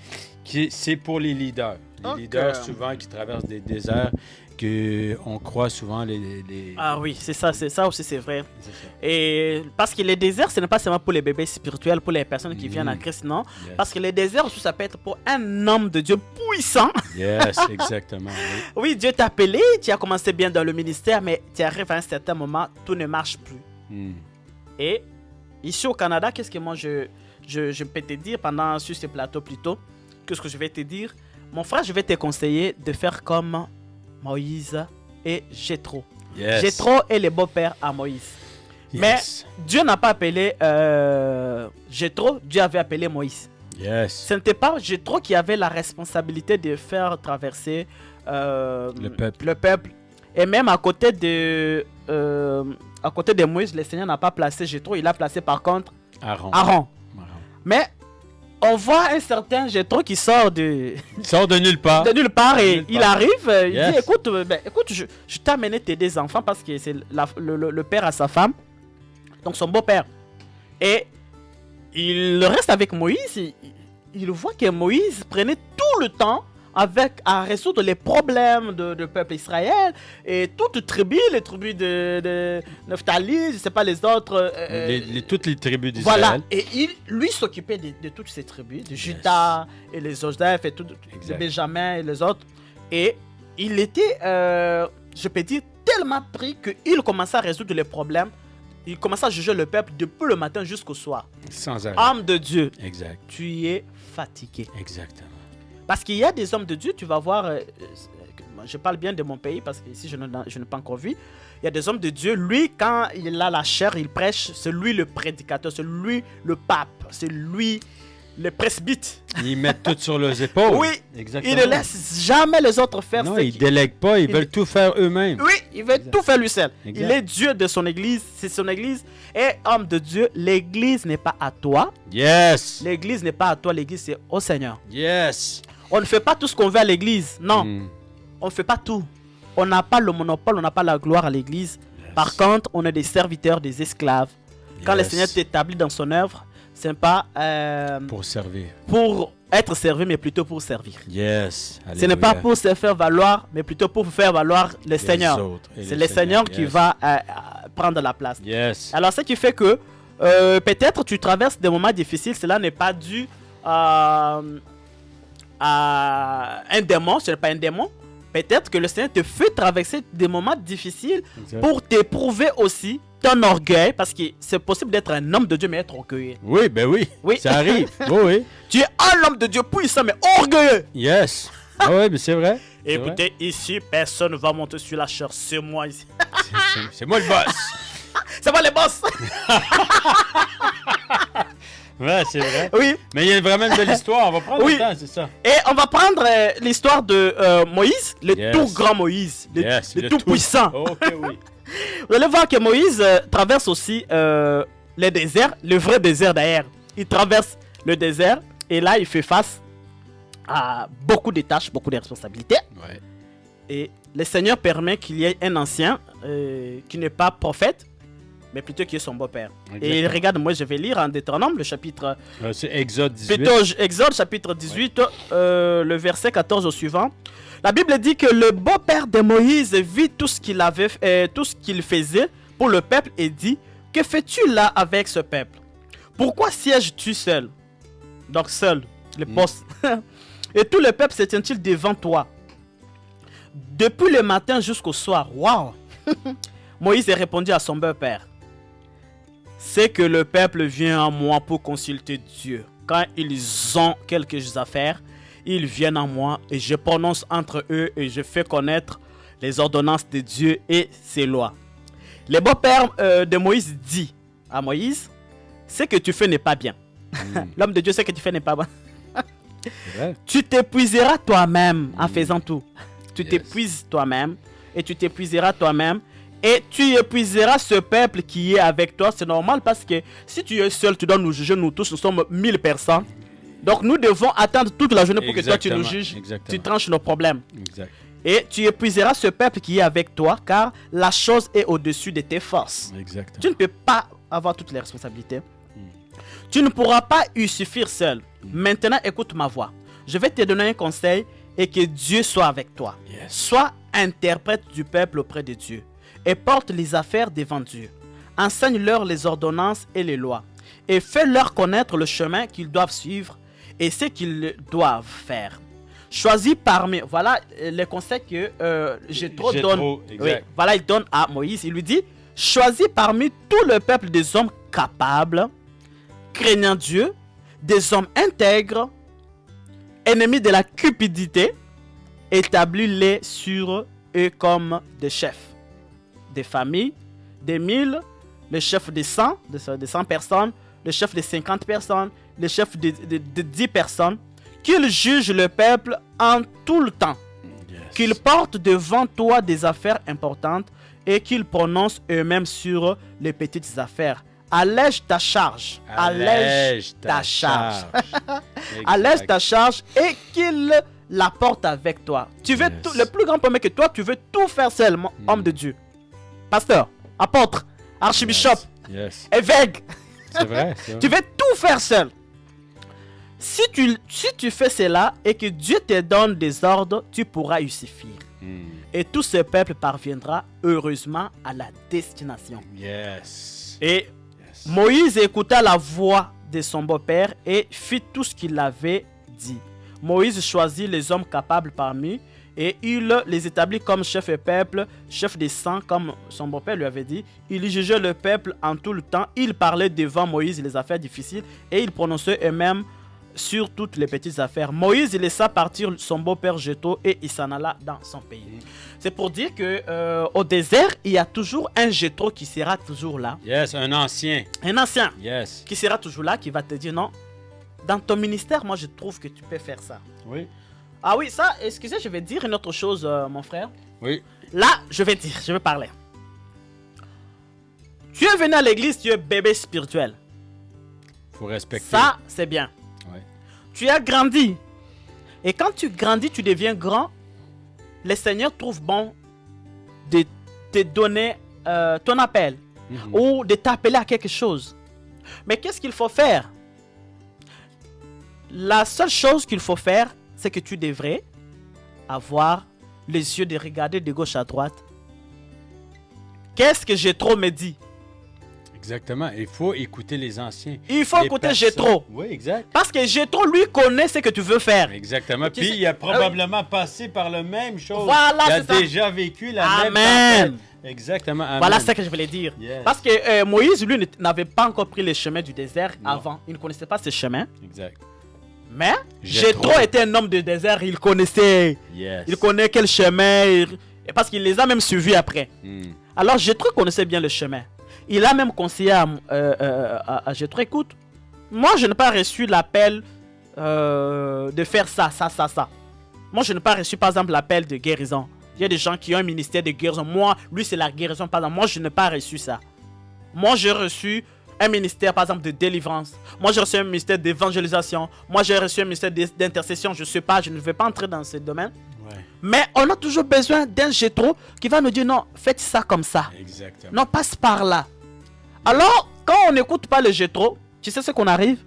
c'est pour les leaders. Les Ok. leaders, souvent, qui traversent des déserts, qu'on croit souvent les... Ah oui, c'est ça aussi, c'est vrai. C'est ça. Et parce que les déserts, ce n'est pas seulement pour les bébés spirituels, pour les personnes qui viennent à Christ, non. Yes. Parce que les déserts aussi, ça peut être pour un homme de Dieu puissant. Yes, exactement. Oui. Oui, Dieu t'a appelé, tu as commencé bien dans le ministère, mais tu arrives à un certain moment, tout ne marche plus. Mm. Et ici au Canada, qu'est-ce que moi je peux te dire pendant sur ce plateau plutôt? Qu'est-ce que je vais te dire? Mon frère, je vais te conseiller de faire comme Moïse et Jéthro. Yes. Jéthro est le beau-père à Moïse. Yes. Mais Dieu n'a pas appelé Jéthro, Dieu avait appelé Moïse. Yes. Ce n'était pas Jéthro qui avait la responsabilité de faire traverser Le peuple. le peuple. Et même à côté de Moïse, le Seigneur n'a pas placé Jéthro, il a placé par contre Aaron. Aaron. Mais on voit un certain Jéthro qui sort Il sort de nulle part. de nulle part et nulle il part. arrive, il Yes. dit écoute, je t'ai amené tes deux enfants parce que c'est le père à sa femme, donc son beau-père. Et il reste avec Moïse, il voit que Moïse prenait tout le temps à résoudre les problèmes du peuple Israël et toutes les tribus de Nephtali, je ne sais pas les autres. Toutes les tribus d'Israël. Voilà, et lui s'occupait de toutes ces tribus, de Juda et les Joseph et tout, de Exact. Benjamin et les autres. Et il était, je peux dire, tellement pris qu'il commençait à résoudre les problèmes. Il commençait à juger le peuple depuis le matin jusqu'au soir. Sans arrêt. Homme de Dieu, Exact. tu es fatigué. Exactement. Parce qu'il y a des hommes de Dieu, tu vas voir, je parle bien de mon pays parce que ici je n'ai pas encore vu. Il y a des hommes de Dieu, lui quand il a la chair, il prêche, c'est lui le prédicateur, c'est lui le pape, c'est lui les presbytes. Ils mettent tout sur leurs épaules. Oui, exactement. ils ne laissent jamais les autres faire. Non, ils ne délèguent pas, ils veulent tout faire eux-mêmes. Oui, il veut tout faire lui seul. Exact. Il est Dieu de son église, c'est son église. Et homme de Dieu, l'église n'est pas à toi. Yes. L'église n'est pas à toi, l'église c'est au Seigneur. Yes. On ne fait pas tout ce qu'on veut à l'église. Non, Mm. on ne fait pas tout. On n'a pas le monopole, on n'a pas la gloire à l'église. Yes. Par contre, on est des serviteurs, des esclaves. Quand le Yes. Seigneur t'établit dans son œuvre, ce n'est pas Pour servir. pour être servi, mais plutôt pour servir. Yes. Ce n'est pas pour se faire valoir, mais plutôt pour faire valoir le Seigneur. C'est le Seigneur qui va prendre la place. Yes. Alors, ce qui fait que peut-être tu traverses des moments difficiles, cela n'est pas dû à un démon, ce n'est pas un démon. Peut-être que le Seigneur te fait traverser des moments difficiles Exact. pour t'éprouver aussi ton orgueil, parce que c'est possible d'être un homme de Dieu mais être orgueilleux. Oui, ben oui. Oui. Ça arrive. Oui, oui. Tu es un homme de Dieu puissant mais orgueilleux. Yes. Ah oui, mais c'est vrai. C'est vrai. Écoutez, ici, personne ne va monter sur la chair, c'est moi ici. C'est moi le boss. C'est moi les boss. Ouais, c'est vrai. Oui. Mais il y a vraiment une belle histoire. On va prendre Oui. le temps, c'est ça. Et on va prendre l'histoire de Moïse, le Yes. tout grand Moïse, Yes, le tout puissant. Ok, oui. Vous allez voir que Moïse traverse aussi le désert, le vrai désert d'ailleurs. Il traverse le désert et là il fait face à beaucoup de tâches, beaucoup de responsabilités. Ouais. Et le Seigneur permet qu'il y ait un ancien qui n'est pas prophète, mais plutôt qui est son beau-père. Et Exactement. regarde, moi je vais lire en Deutéronome le chapitre... C'est Exode 18. Plutôt Exode chapitre 18, le verset 14 au suivant. La Bible dit que le beau-père de Moïse vit tout ce qu'il avait, tout ce qu'il faisait pour le peuple et dit: que fais-tu là avec ce peuple? Pourquoi sièges-tu seul? Donc seul, le boss. Et tout le peuple se tient-il devant toi depuis le matin jusqu'au soir? Waouh! Moïse a répondu à son beau-père: c'est que le peuple vient à moi pour consulter Dieu. Quand ils ont quelque chose à faire, ils viennent à moi et je prononce entre eux et je fais connaître les ordonnances de Dieu et ses lois. Le beau-père de Moïse dit à Moïse: ce que tu fais n'est pas bien. L'homme de Dieu, ce que tu fais n'est pas bien. C'est vrai. Tu t'épuiseras toi-même en faisant tout. Tu Yes. t'épuises toi-même et tu t'épuiseras toi-même. Et tu épuiseras ce peuple qui est avec toi. C'est normal parce que si tu es seul, tu dois nous juger, nous tous, nous sommes 1000 personnes. Donc nous devons attendre toute la journée pour que toi tu nous Exactement, juges, exactement. tu tranches nos problèmes. Exact. Et tu épuiseras ce peuple qui est avec toi, car la chose est au-dessus de tes forces. Exactement. Tu ne peux pas avoir toutes les responsabilités. Tu ne pourras pas y suffire seul. Maintenant, écoute ma voix. Je vais te donner un conseil et que Dieu soit avec toi. Yes. Sois interprète du peuple auprès de Dieu et porte les affaires devant Dieu. Enseigne-leur les ordonnances et les lois et fais-leur connaître le chemin qu'ils doivent suivre et ce qu'ils doivent faire. Choisis parmi... Voilà le conseil que Jéthro donne. Jéthro, exact. Oui, voilà, il donne à Moïse. Il lui dit: choisis parmi tout le peuple des hommes capables, craignant Dieu, des hommes intègres, ennemis de la cupidité, établis-les sur eux comme des chefs. Des familles, des 1000, le chef des 100, de 100 personnes, le chef de 50 personnes, le chef de 10 personnes, qu'ils jugent le peuple en tout le temps, Yes. qu'ils portent devant toi des affaires importantes et qu'ils prononcent eux-mêmes sur les petites affaires. Allège ta charge. Allège ta charge. Allège ta charge et qu'il la porte avec toi. Tu veux Yes. tout, le plus grand problème que toi, tu veux tout faire seul, homme de Dieu. Pasteur, apôtre, archibishop, Yes. évêque. C'est vrai. C'est vrai. Tu veux tout faire seul. Si tu fais cela et que Dieu te donne des ordres, tu pourras y suffire. Et tout ce peuple parviendra heureusement à la destination. Yes. Et Yes. Moïse écouta la voix de son beau-père et fit tout ce qu'il avait dit. Moïse choisit les hommes capables parmi et il les établit comme chef et peuple, chef des 100 comme son beau-père lui avait dit. Il jugeait le peuple en tout le temps. Il parlait devant Moïse les affaires difficiles et il prononçait eux-mêmes sur toutes les petites affaires. Moïse laissa partir son beau-père Jéthro et il s'en alla dans son pays. C'est pour dire que au désert, il y a toujours un Jéthro qui sera toujours là. Yes, un ancien. Un ancien Yes. qui sera toujours là, qui va te dire non. dans ton ministère, moi, je trouve que tu peux faire ça. Oui. Ah oui, ça, excusez, je vais dire une autre chose, mon frère. Oui. Là, je vais parler. Tu es venu à l'église, tu es bébé spirituel. Faut respecter. Ça, c'est bien. Ouais. Tu as grandi. Et quand tu grandis, tu deviens grand. Le Seigneur trouve bon de te donner ton appel ou de t'appeler à quelque chose. Mais qu'est-ce qu'il faut faire? La seule chose qu'il faut faire, c'est que tu devrais avoir les yeux de regarder de gauche à droite. Qu'est-ce que Jétro me dit? Exactement. Il faut écouter les anciens. Il faut écouter Jétro. Oui, exact. Parce que Jétro, lui, connaît ce que tu veux faire. Exactement. Puis il a probablement passé par la même chose. Voilà, il a c'est ça. déjà vécu la même Amen. Exactement. Amen. Voilà ce que je voulais dire. Yes. Parce que Moïse, lui, n'avait pas encore pris les chemins du désert Non. avant. Il ne connaissait pas ces chemins. Exact. Mais Jéthro Jéthro était un homme de désert. Il connaissait. Yes. Il connaît quel chemin. Et parce qu'il les a même suivis après. Alors Jéthro connaissait bien le chemin. Il a même conseillé à Jéthro, écoute, moi je n'ai pas reçu l'appel de faire ça. Moi je n'ai pas reçu par exemple l'appel de guérison. Il y a des gens qui ont un ministère de guérison. Moi, lui c'est la guérison par exemple. Moi je n'ai pas reçu ça. Moi j'ai reçu un ministère par exemple de délivrance. Moi j'ai reçu un ministère d'évangélisation. Moi j'ai reçu un ministère d'intercession. Je ne sais pas, je ne vais pas entrer dans ce domaine. Mais on a toujours besoin d'un Jéthro qui va nous dire non, faites ça comme ça. Exactement. Non, passe par là. Alors, quand on n'écoute pas le Jéthro, tu sais ce qu'on arrive?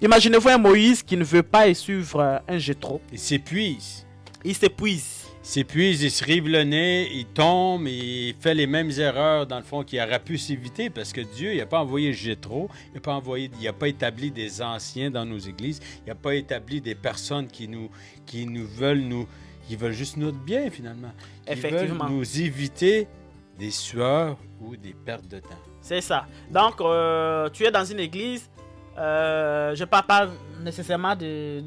Imaginez-vous un Moïse qui ne veut pas suivre un Jéthro. Il s'épuise. Il s'épuise. Il s'épuise, il se rive le nez, il tombe, il fait les mêmes erreurs dans le fond qu'il aurait pu s'éviter parce que Dieu, il n'a pas envoyé Jéthro, il n'a pas établi des anciens dans nos églises, il n'a pas établi des personnes qui veulent juste notre bien finalement. Effectivement. Veulent nous éviter des sueurs ou des pertes de temps. C'est ça. Donc, tu es dans une église. Je ne parle pas nécessairement de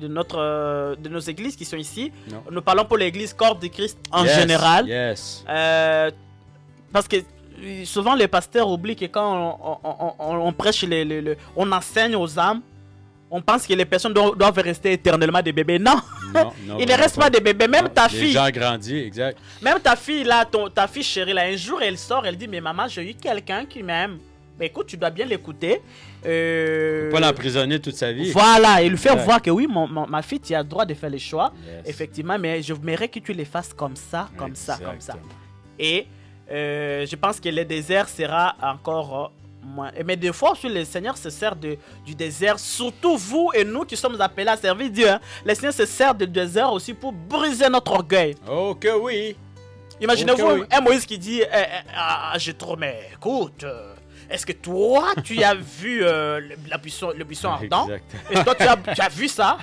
nos églises qui sont ici. Non. Nous parlons pour l'église corps de Christ en Yes, général. Yes. Parce que souvent les pasteurs oublient que quand on prêche, on enseigne aux âmes, on pense que les personnes doivent rester éternellement des bébés. Non, Non, ils ne restent pas des bébés. Même ta Les fille, gens grandissent, exact. même ta fille là, ta fille chérie là, un jour elle sort, elle dit mais maman, j'ai eu quelqu'un qui m'aime. Mais écoute, tu dois bien l'écouter. Pas l'emprisonner toute sa vie. Voilà, et lui faire Exact. voir que oui, ma fille, tu as le droit de faire les choix. Yes. Effectivement, mais je voudrais que tu les fasses comme ça, comme ça. Exactement. Et je pense que le désert sera encore moins. Mais des fois, aussi, le Seigneur se sert du désert, surtout vous et nous qui sommes appelés à servir Dieu. Hein. Le Seigneur se sert du désert aussi pour briser notre orgueil. Oh que oui. Imaginez-vous Ok, oui. un Moïse qui dit j'ai trop, mais écoute, est-ce que toi, tu as vu le buisson ardent? Exact. Est-ce que toi, tu as vu ça?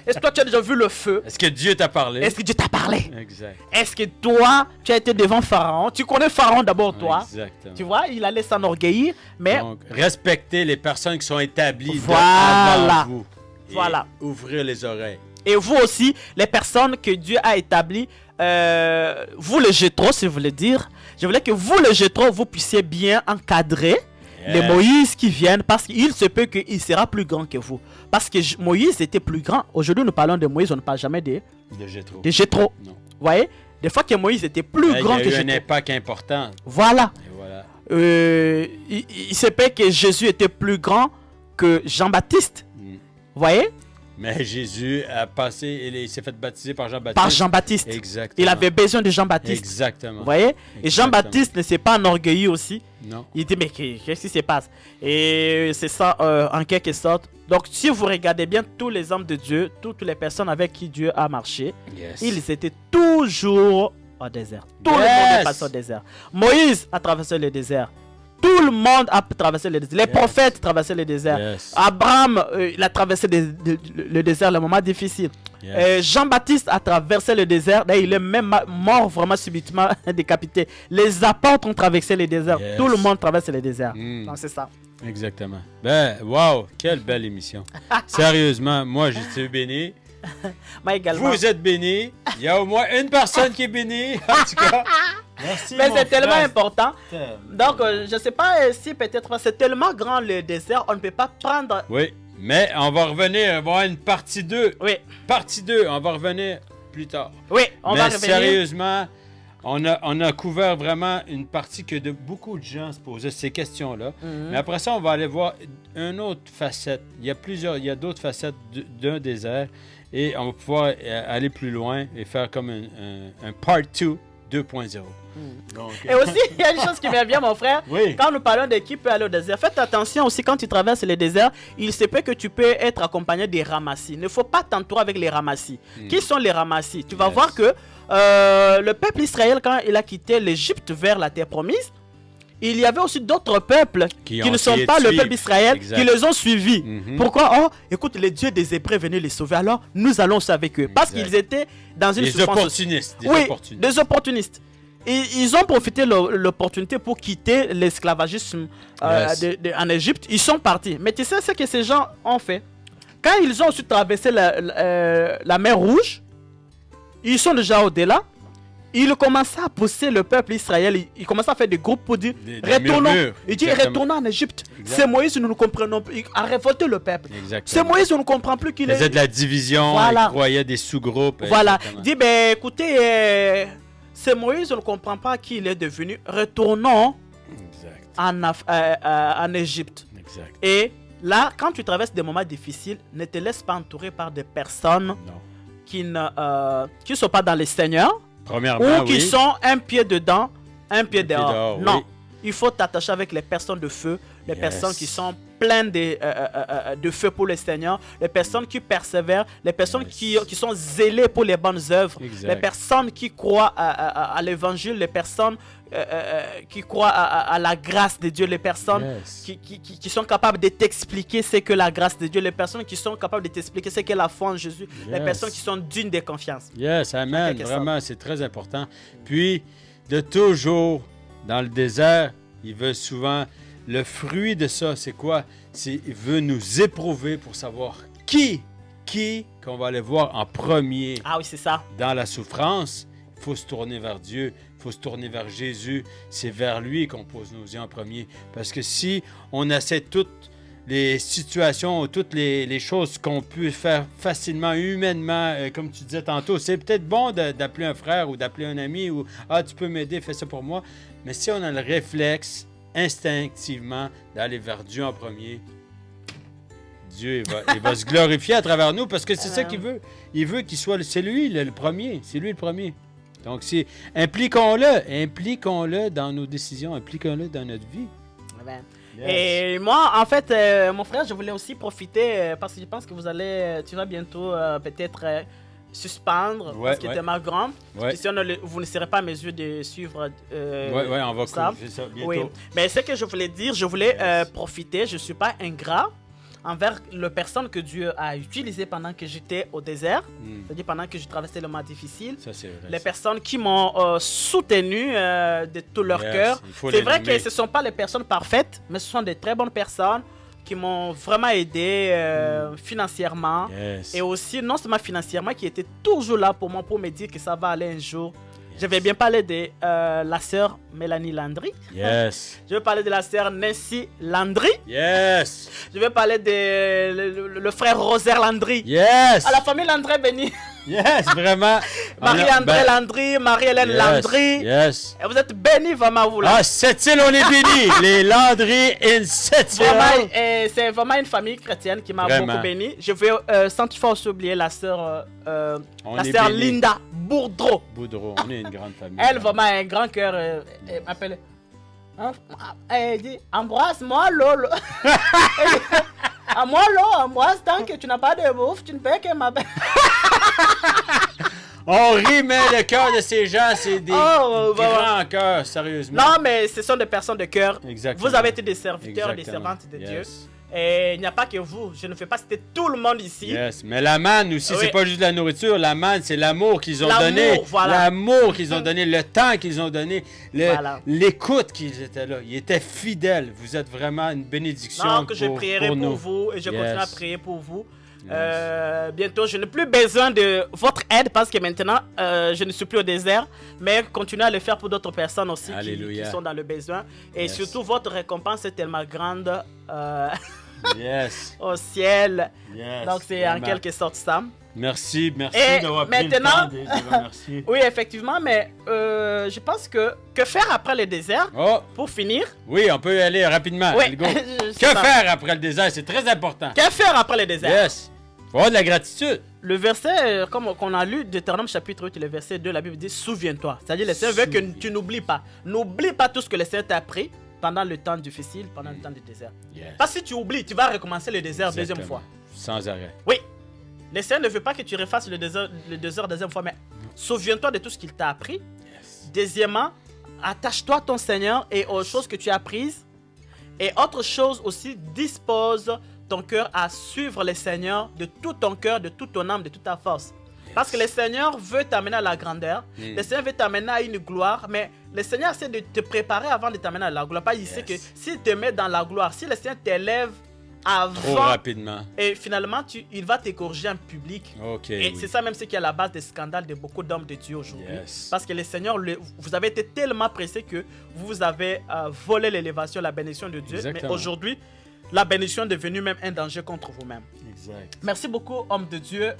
Est-ce que toi, tu as déjà vu le feu? Est-ce que Dieu t'a parlé? Est-ce que Dieu t'a parlé? Exact. Est-ce que toi, tu as été devant Pharaon? Tu connais Pharaon d'abord, toi. Exactement. Tu vois, il allait s'enorgueillir, mais Donc, respecter les personnes qui sont établies Voilà. avant vous. Et Voilà. ouvrir les oreilles. et vous aussi, les personnes que Dieu a établies, vous le Jéthro, si vous voulez dire, je voulais que vous le Jéthro, vous puissiez bien encadrer les Moïse qui viennent, parce qu'il se peut qu'il sera plus grand que vous. Parce que Moïse était plus grand. Aujourd'hui, nous parlons de Moïse, on ne parle jamais de Jéthro. Jéthro. Non. Vous voyez? Des fois que Moïse était plus grand que Il y a eu un Jéthro. impact important. Voilà. Et voilà. Il se peut que Jésus était plus grand que Jean-Baptiste. Vous voyez? Mais Jésus a passé, il s'est fait baptiser par Jean-Baptiste. Par Jean-Baptiste. Exactement. Il avait besoin de Jean-Baptiste. Exactement. Vous voyez? Et Exactement. Jean-Baptiste ne s'est pas enorgueilli aussi. Non. Il dit, mais qu'est-ce qui se passe? Et c'est ça, en quelque sorte. Donc, si vous regardez bien tous les hommes de Dieu, toutes les personnes avec qui Dieu a marché, Yes. ils étaient toujours au désert. Tout le monde est passé au désert. Moïse a traversé le désert. Tout le monde a traversé le désert. Les prophètes traversaient le désert. Yes. Abraham, il a traversé le désert, le moment difficile. Yes. Jean-Baptiste a traversé le désert. D'ailleurs, il est même mort vraiment subitement décapité. Les apôtres ont traversé le désert. Yes. Tout le monde traverse le désert. Mm. Donc, c'est ça. Exactement. Ben, wow, quelle belle émission. Sérieusement, moi, j'ai été béni. Moi également. Vous êtes bénis. Il y a au moins une personne qui est bénie. En tout cas, merci. Mais mon c'est tellement frère. important. Donc, je ne sais pas si peut-être c'est tellement grand le désert, on ne peut pas prendre Oui. Mais on va revenir, on va avoir une partie 2. Oui, Partie 2, on va revenir plus tard. oui, on Mais va revenir. sérieusement, on a couvert vraiment une partie que beaucoup de gens se posaient ces questions-là. Mhm. Mais après ça, on va aller voir une autre facette. Il y a d'autres facettes d'un désert. Et on va pouvoir aller plus loin et faire comme un part 2 2.0. Donc, Et aussi, il y a une chose qui vient bien, mon frère. oui. Quand nous parlons de qui peut aller au désert, faites attention aussi quand tu traverses les déserts, il se peut que tu peux être accompagné des ramassis. Il ne faut pas t'entourer avec les ramassis. Qui sont les ramassis? Tu vas Yes. voir que le peuple Israël, quand il a quitté l'Égypte vers la terre promise, il y avait aussi d'autres peuples qui ont ne sont essayé pas de le suivre. peuple Israël, Exact. qui les ont suivis. Mhm. Pourquoi? Oh, écoute, les dieux des Hébreux venaient les sauver, alors nous allons aussi avec eux. Parce Exact. qu'ils étaient dans une Des souffrance. opportunistes. Oui, des opportunistes. Et ils ont profité de l'opportunité pour quitter l'esclavagisme Yes. en Égypte. Ils sont partis. Mais tu sais ce que ces gens ont fait? Quand ils ont ensuite traversé la mer Rouge, ils sont déjà au-delà. Ils commençaient à pousser le peuple israélien. Ils commençaient à faire des groupes pour dire Des retournons. murmures. Il dit Exactement. retournons en Égypte. Exact. C'est Moïse, nous ne comprenons plus. Il a révolté le peuple. C'est Exactement. Moïse, on ne comprend plus qu'il Il faisait de la division, Voilà. il croyait des sous-groupes. Voilà. Exactement. Il dit ben écoutez, c'est Moïse, on ne comprend pas qui il est devenu. Retournons Exact. en Égypte. Exact. Et là, quand tu traverses des moments difficiles, ne te laisse pas entourer par des personnes Non. qui ne sont pas dans le Seigneur Premièrement, ou qui oui. sont un pied dedans, un pied pied dehors. dehors, Non. oui. Il faut t'attacher avec les personnes de feu, les Yes. personnes qui sont pleines de feu pour le Seigneur, les personnes qui persévèrent, les personnes Yes. qui sont zélées pour les bonnes œuvres, Exact. les personnes qui croient à l'évangile, les personnes qui croient à la grâce de Dieu, les personnes Yes. qui sont capables de t'expliquer ce que la grâce de Dieu, les personnes qui sont capables de t'expliquer ce qu'est la foi en Jésus, les Yes. personnes qui sont dignes de confiance. Yes, amen. quelque Vraiment, c'est très important. Puis, de toujours, dans le désert, il veut souvent... Le fruit de ça, c'est quoi? Il veut nous éprouver pour savoir qui qu'on va aller voir en premier Ah oui, c'est ça. dans la souffrance. Il faut se tourner vers Dieu, il faut se tourner vers Jésus. C'est vers lui qu'on pose nos yeux en premier. Parce que si on essaie toutes les situations, toutes les choses qu'on peut faire facilement, humainement, comme tu disais tantôt, c'est peut-être bon d'appeler un frère ou d'appeler un ami ou « Ah, tu peux m'aider, fais ça pour moi ». Mais si on a le réflexe instinctivement d'aller vers Dieu en premier, Dieu il va se glorifier à travers nous parce que c'est ça qu'il veut. Il veut qu'il soit, c'est lui le premier, c'est lui le premier. Donc, impliquons-le dans nos décisions, impliquons-le dans notre vie. Amen. Yes. Et moi, en fait, mon frère, je voulais aussi profiter parce que je pense que tu vas bientôt peut-être suspendre Ouais, parce que ouais. t'es mal grand. Ouais. Et si vous ne serez pas à mesure de suivre Ouais, on va ça. corriger ça bientôt. Oui, mais ce que je voulais dire, je voulais Yes. profiter, je ne suis pas ingrat envers les personnes que Dieu a utilisées pendant que j'étais au désert, c'est-à-dire pendant que je traversais le moment difficile. Ça, c'est vrai. Les personnes qui m'ont soutenu de tout leur Yes, cœur. il faut C'est les vrai nommer. que ce ne sont pas les personnes parfaites, mais ce sont des très bonnes personnes qui m'ont vraiment aidé financièrement. Yes. Et aussi, non seulement financièrement, qui étaient toujours là pour moi, pour me dire que ça va aller un jour. Je vais bien parler de la sœur Mélanie Landry. Yes. Je vais parler de la sœur Nancy Landry. Yes. Je vais parler de le frère Roser Landry. Yes. À la famille Landry bénie. Yes, vraiment. Marie-André Landry, Marie-Hélène Landry. Yes. Et vous êtes bénis vraiment, vous là. Ah, Sept-Îles, on est bénis. Les Landry in Sept-Îles. Vraiment, c'est vraiment une famille chrétienne qui m'a Vraiment. beaucoup béni. Je vais sans toutefois aussi oublier la sœur On la est sœur bénis. Linda Bourdreau. Boudreau, on est une grande famille. Elle vraiment a un grand cœur. Elle m'appelle. Hein? Elle dit embrasse-moi Lolo. À moi Lolo, embrasse tant que tu n'as pas de bouffe, tu ne peux que m'appeler. On rit, mais le cœur de ces gens, c'est des Oh, grands cœurs, sérieusement. Non, mais ce sont des personnes de cœur. Exactement. Vous avez été des serviteurs, des Exactement. servantes de Dieu. Yes. Et il n'y a pas que vous. Je ne fais pas citer tout le monde ici. Yes, mais la manne aussi, Oui. c'est pas juste la nourriture. La manne, c'est l'amour qu'ils ont L'amour, donné. voilà. L'amour qu'ils ont donné, le temps qu'ils ont donné, Voilà. l'écoute qu'ils étaient là. Ils étaient fidèles. Vous êtes vraiment une bénédiction Non, que je pour prierai pour nous. vous et je Yes. continuerai à prier pour vous. Bientôt, je n'ai plus besoin de votre aide parce que maintenant, je ne suis plus au désert, mais continuez à le faire pour d'autres personnes aussi qui Alléluia. sont dans le besoin. Et Yes. surtout, votre récompense est tellement grande. Yes. au ciel. Yes. Donc, c'est en Vraiment. quelque sorte ça. Merci Et d'avoir pris le maintenant- temps de remercier. Oui, effectivement, mais je pense que faire après le désert, Oh, pour finir? oui, on peut y aller rapidement. Oui, Allez, go. c'est Que ça. faire après le désert? C'est très important. Que faire après le désert? Yes. Faut avoir de la gratitude. Le verset, comme qu'on a lu, Deutéronome chapitre 8, le verset 2, la Bible dit souviens-toi. C'est-à-dire, le Seigneur veut que tu n'oublies pas. N'oublie pas tout ce que le Seigneur t'a appris pendant le temps difficile, pendant le temps du désert. Yes. Parce que si tu oublies, tu vas recommencer le désert deuxième Exactement. fois. Sans arrêt. Oui, le Seigneur ne veut pas que tu refasses le désert deuxième fois, mais souviens-toi de tout ce qu'il t'a appris. Yes. Deuxièmement, attache-toi à ton Seigneur et aux choses que tu as apprises. Et autre chose aussi, dispose ton cœur à suivre le Seigneur de tout ton cœur, de toute ton âme, de toute ta force. Parce que le Seigneur veut t'amener à la grandeur. Le Seigneur veut t'amener à une gloire. Mais le Seigneur essaie de te préparer avant de t'amener à la gloire. Pas, il sait que s'il te met dans la gloire, si le Seigneur t'élève Trop avant, rapidement. et finalement, il va te corriger en public. OK. Et oui. c'est ça même ce qui est à la base des scandales de beaucoup d'hommes de Dieu aujourd'hui. Yes. Parce que le Seigneur, vous avez été tellement pressé que vous avez volé l'élévation, la bénédiction de Dieu. Exactement. Mais aujourd'hui, la bénédiction est devenue même un danger contre vous-même. Exact. Merci beaucoup, homme de Dieu,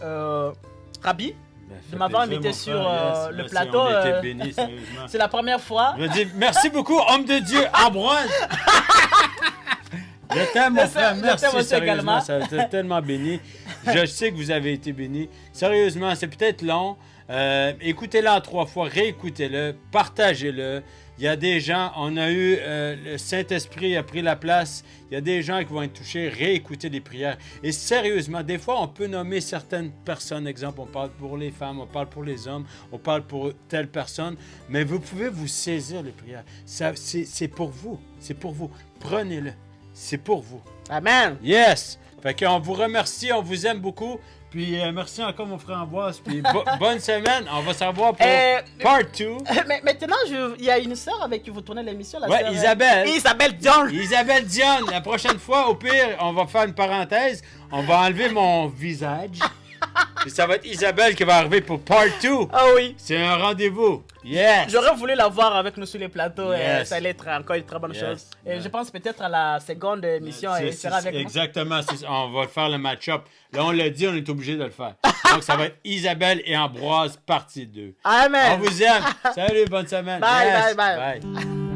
Rabbi, Ben, de fait m'avoir plaisir, invité mon sur frère. Yes. le Merci, plateau. On a été bénis, sérieusement. C'est la première fois. Je veux dire, merci beaucoup, homme de Dieu, Ambroise. Je t'aime, mon Je frère. t'aime Merci, aussi sérieusement. également. Ça a été tellement béni. Je sais que vous avez été béni. Sérieusement, c'est peut-être long. Écoutez-le en 3 fois, réécoutez-le, partagez-le. Il y a des gens, on a eu, le Saint-Esprit a pris la place. Il y a des gens qui vont être touchés, réécouter les prières. Et sérieusement, des fois, on peut nommer certaines personnes. Exemple, on parle pour les femmes, on parle pour les hommes, on parle pour telle personne. Mais vous pouvez vous saisir les prières. C'est pour vous. C'est pour vous. Prenez-le. C'est pour vous. Amen. Yes! Fait qu'on vous remercie, on vous aime beaucoup. Puis merci encore, mon frère Ambroise. Puis bonne semaine. On va se revoir pour part 2. Mais maintenant, il y a une sœur avec qui vous tournez l'émission. La Ouais, sœur, Isabelle. Isabelle Dion. Isabelle Dionne, la prochaine fois, au pire, on va faire une parenthèse. On va enlever mon visage. Puis ça va être Isabelle qui va arriver pour part 2. Ah oui. C'est un rendez-vous. Yes! J'aurais voulu la voir avec nous sur les plateaux. Yes. Et ça allait être encore une très bonne Yes. chose. Et Yeah. je pense peut-être à la seconde émission, elle sera avec nous. Exactement, on va faire le match-up. Là, on l'a dit, on est obligé de le faire. Donc, ça va être Isabelle et Ambroise, partie 2. Amen. On vous aime. Salut, bonne semaine. Bye, Yes. bye, bye.